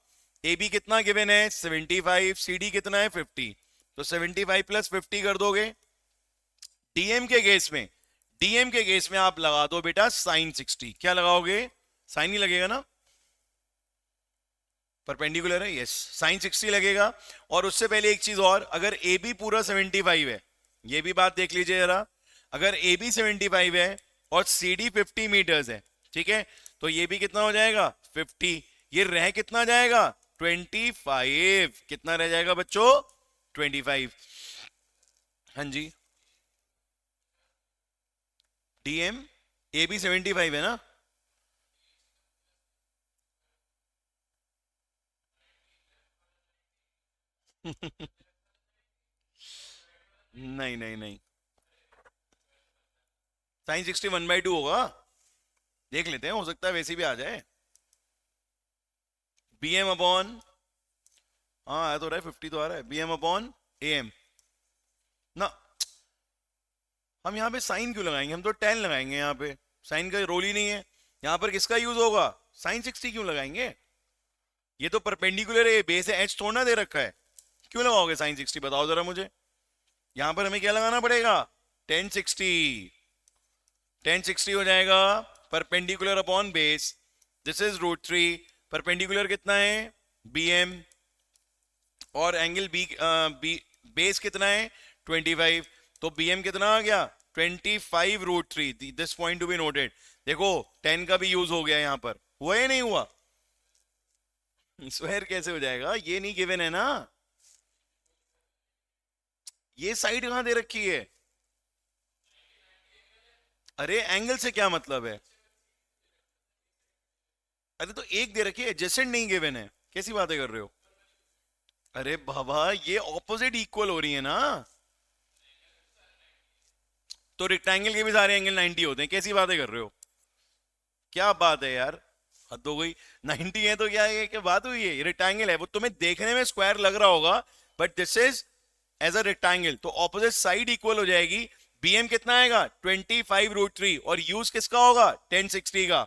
ए बी कितना गिवन है? 75, सी डी कितना है? 50। तो 75 प्लस 50 कर दोगे। डीएम के केस में, डीएम के केस में आप लगा दो बेटा साइन 60। क्या लगाओगे? साइन ही लगेगा ना, परपेंडिकुलर है, यस, साइन 60 लगेगा। और उससे पहले एक चीज और, अगर ए बी पूरा 75 है, ये भी बात देख लीजिए जरा, अगर ए बी 75 है और सी डी 50 मीटर्स है, ठीक है, तो ये भी कितना हो जाएगा? 50। ये रह कितना जाएगा? 25। कितना रह जाएगा बच्चों? 25। हाँ जी, डीएम ए बी 75 है ना? नहीं नहीं नहीं, साइन 60 1/2 होगा। देख लेते हैं, हो सकता है वैसे भी आ जाए। बी एम अपॉन, हाँ आया तो रहा है, 50 तो आ रहा है। B M upon A M ना। हम यहाँ पे साइन क्यों लगाएंगे? हम तो टेन लगाएंगे। यहाँ पे साइन का रोल ही नहीं है। यहाँ पर किसका यूज होगा? साइन 60 क्यों लगाएंगे? ये तो परपेंडिकुलर है, बेस है, एच थोड़ा ना दे रखा है। क्यों लगाओगे साइन 60? बताओ जरा मुझे। यहाँ पर हमें क्या लगाना पड़ेगा? 1060, 1060 हो जाएगा perpendicular upon base, this is √3। Perpendicular कितना है bm, और एंगल बी बेस कितना है 25, तो bm कितना आ गया 25 √3। This point to be noted. देखो 10 का भी यूज हो गया यहां पर, हुआ या नहीं हुआ? स्क्वायर कैसे हो जाएगा, ये नहीं गिवन है ना, ये साइड कहां दे रखी है? अरे एंगल से क्या मतलब है? अरे तो एक दे रखी है, एडजेसेंट नहीं गिवन है, कैसी बातें कर रहे हो? अरे बाबा ये ऑपोजिट इक्वल हो रही है ना, तो रेक्टेंगल के भी सारे एंगल 90 होते हैं, कैसी बातें कर रहे हो? क्या बात है यार, हद हो गई। 90 है तो क्या है, क्या बात हुई है? रेक्टेंगल है, वो तुम्हें देखने में स्क्वायर लग रहा होगा, but this is as a rectangle, तो ऑपोजिट साइड इक्वल हो जाएगी। bm कितना आएगा 25 √3, और यूज किसका होगा 1060 का,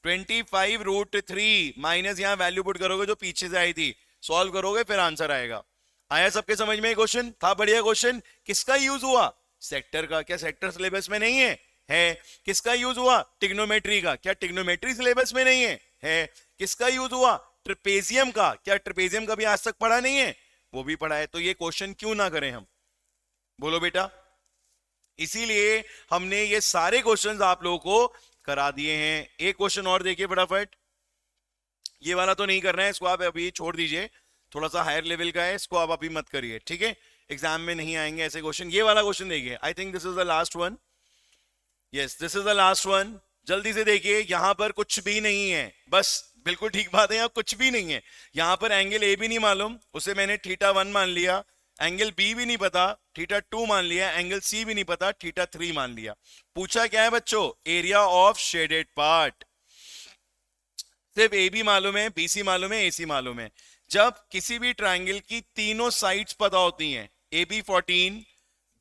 25 √3 माइनस यहां वैल्यू पुट करोगे जो पीछे से आई थी, सॉल्व करोगे फिर आंसर आएगा। आया सबके समझ में? क्वेश्चन था बढ़िया क्वेश्चन। किसका यूज हुआ? सेक्टर का। क्या सेक्टर सिलेबस में नहीं है? किसका यूज हुआ? ट्रिग्नोमेट्री का। क्या ट्रिग्नोमेट्री सिलेबस में नहीं है? किसका यूज हुआ? ट्रेपेजियम का। क्या ट्रेपेजियम का भी आज तक पढ़ा नहीं है? वो भी पढ़ा है। तो ये क्वेश्चन क्यों ना करें हम, बोलो बेटा? इसीलिए हमने ये सारे क्वेश्चंस आप लोगों को करा दिए हैं। एक क्वेश्चन और देखिए फटाफट, ये वाला तो नहीं करना है, इसको आप अभी छोड़ दीजिए, थोड़ा सा हायर लेवल का है, इसको आप अभी मत करिए, ठीक है? एग्जाम में नहीं आएंगे ऐसे क्वेश्चन। ये वाला क्वेश्चन देखिए, I think this is the last one. Yes, this is the last one. जल्दी से देखिए, यहां पर कुछ भी नहीं है, बस बिल्कुल ठीक बात है, यहां कुछ भी नहीं है। यहां पर एंगल ए भी नहीं मालूम, उसे मैंने θ1 मान लिया। एंगल बी भी नहीं पता, θ2 मान लिया। एंगल सी भी नहीं पता, θ3 मान लिया। पूछा क्या है बच्चों? Area of shaded part. सिर्फ ए बी मालूम है, बी सी मालूम है, ए सी मालूम है। जब किसी भी ट्राइंगल की तीनों साइड्स पता होती हैं, ए बी 14,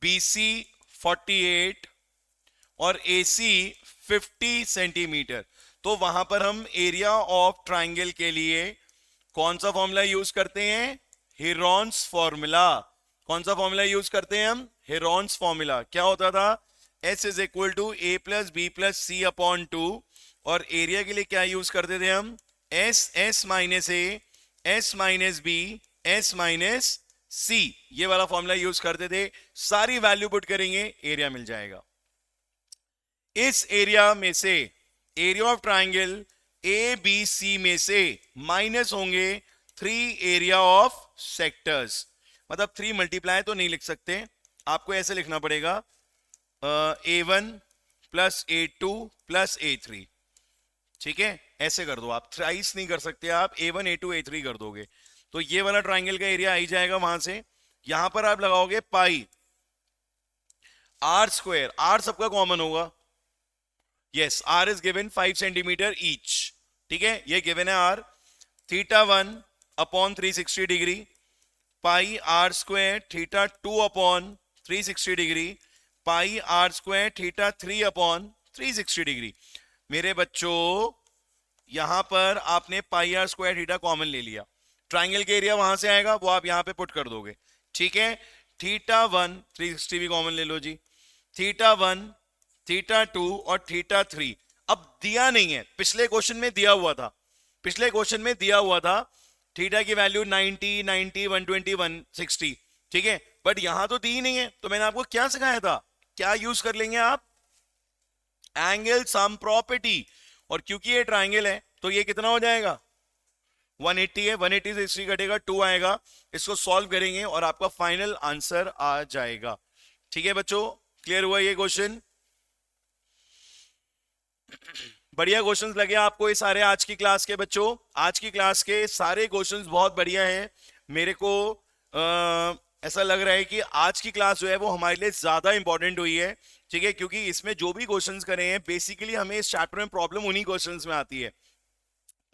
बी सी 48 और ए सी 50 सेंटीमीटर, तो वहां पर हम एरिया ऑफ ट्राइंगल के लिए कौन सा फॉर्मूला यूज करते हैं? Heron's formula. कौन सा फॉर्मूला यूज करते हैं हम? Heron's formula. क्या होता था? S is equal to A plus B plus C upon 2, और एरिया के लिए क्या यूज करते थे हम? S minus A, S minus B, S minus C, ये वाला फॉर्मूला यूज करते थे। सारी वैल्यू पुट करेंगे, एरिया मिल जाएगा। इस एरिया में से, area of triangle A B C में से माइनस होंगे 3 एरिया ऑफ सेक्टर्स। मतलब 3 मल्टीप्लाई तो नहीं लिख सकते, आपको ऐसे लिखना पड़ेगा A1 plus A2 plus A3, ठीक है? ऐसे कर दो आप, थ्राइस नहीं कर सकते आप, A1 A2 A3 कर दोगे तो ये वाला ट्राइंगल का एरिया आ जाएगा वहां से। यहां पर आप लगाओगे पाई आर स्क्वायर, आर सबका कॉमन होगा। Yes, R is given 5 centimetre each, ठीक है? ये गिवन है R. θ1 upon 360 degree, pi are square θ2 upon 360 degree, pi are square θ3 upon 360 degree. मेरे बच्चों यहां पर आपने pi are square theta common ले लिया, ट्राइंगल के एरिया वहां से आएगा, वो आप यहां पे पुट कर दोगे, ठीक है? θ1 360 भी कॉमन ले लो जी, θ1 θ2 और θ3। अब दिया नहीं है, पिछले क्वेश्चन में दिया हुआ था, पिछले क्वेश्चन में दिया हुआ था थीटा की वैल्यू 90 90 120 160, ठीक है? बट यहां तो दी ही नहीं है, तो मैंने आपको क्या सिखाया था? क्या यूज कर लेंगे आप? Angle sum property. और क्योंकि ये ट्राइंगल है तो ये कितना हो जाएगा? 180 है, 180 से 60 कटेगा, 2 आएगा। इसको सॉल्व करेंगे और आपका फाइनल आंसर आ जाएगा, ठीक है बच्चों? क्लियर हुआ ये क्वेश्चन? बढ़िया क्वेश्चंस लगे आपको ये सारे आज की क्लास के बच्चों? आज की क्लास के सारे क्वेश्चंस बहुत बढ़िया हैं। मेरे को ऐसा लग रहा है कि आज की क्लास जो है वो हमारे लिए ज्यादा इंपॉर्टेंट हुई है, ठीक है? क्योंकि इसमें जो भी क्वेश्चंस करे हैं बेसिकली हमें इस चैप्टर में प्रॉब्लम उन्हीं क्वेश्चंस में आती है।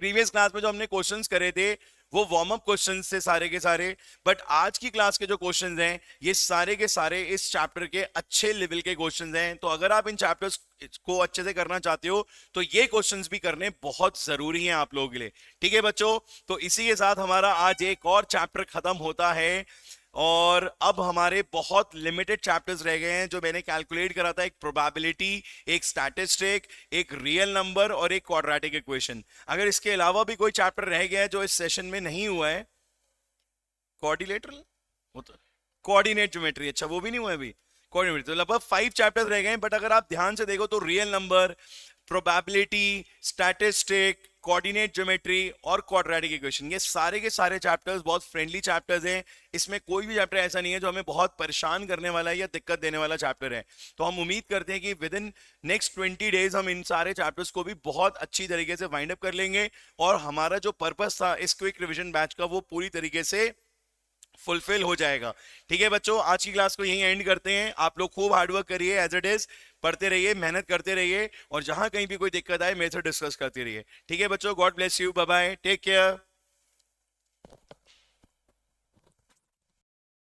प्रीवियस क्लास में जो हमने क्वेश्चंस करे थे वो वार्म अप क्वेश्चंस थे सारे के सारे, बट आज की क्लास के जो क्वेश्चंस हैं ये सारे के सारे इस चैप्टर के अच्छे लेवल के क्वेश्चंस हैं। तो अगर आप इन चैप्टर्स को अच्छे से करना चाहते हो तो ये क्वेश्चंस भी करने बहुत जरूरी हैं आप लोगों के लिए, ठीक है बच्चों? तो इसी के साथ हमारा आज एक और चैप्टर खत्म होता है। और अब हमारे बहुत लिमिटेड चैप्टर्स रह गए हैं जो मैंने कैलकुलेट करा था, एक प्रोबेबिलिटी, एक स्टैटिस्टिक, एक रियल नंबर और एक क्वाड्रेटिक इक्वेशन। अगर इसके अलावा भी कोई चैप्टर रह गया है जो इस सेशन में नहीं हुआ है, कोऑर्डिनेटर, वो तो कोऑर्डिनेट ज्योमेट्री, अच्छा वो भी नहीं हुआ है अभी। कोऑर्डिनेट तो लगभग 5 चैप्टर्स रह गए हैं, बट अगर आप ध्यान से देखो तो real number, probability, statistic, coordinate geometry और क्वाड्रेटिक इक्वेशन, ये सारे के सारे चैप्टर्स बहुत फ्रेंडली चैप्टर्स हैं। इसमें कोई भी चैप्टर ऐसा नहीं है जो हमें बहुत परेशान करने वाला है या दिक्कत देने वाला चैप्टर है। तो हम उम्मीद करते हैं कि विद इन नेक्स्ट 20 डेज हम इन सारे चैप्टर्स को भी बहुत अच्छी तरीके से वाइंड अप कर लेंगे और हमारा जो पर्पस था इस क्विक रिविजन बैच का वो पूरी तरीके से फुलफिल हो जाएगा। ठीक है बच्चों, आज की क्लास को यहीं एंड करते हैं। आप लोग खूब हार्डवर्क करिए, एज इट इज पढ़ते रहिए, मेहनत करते रहिए और जहां कहीं भी कोई दिक्कत आए मेरे से डिस्कस करते रहिए। ठीक है बच्चों, God bless you, bye bye, take care.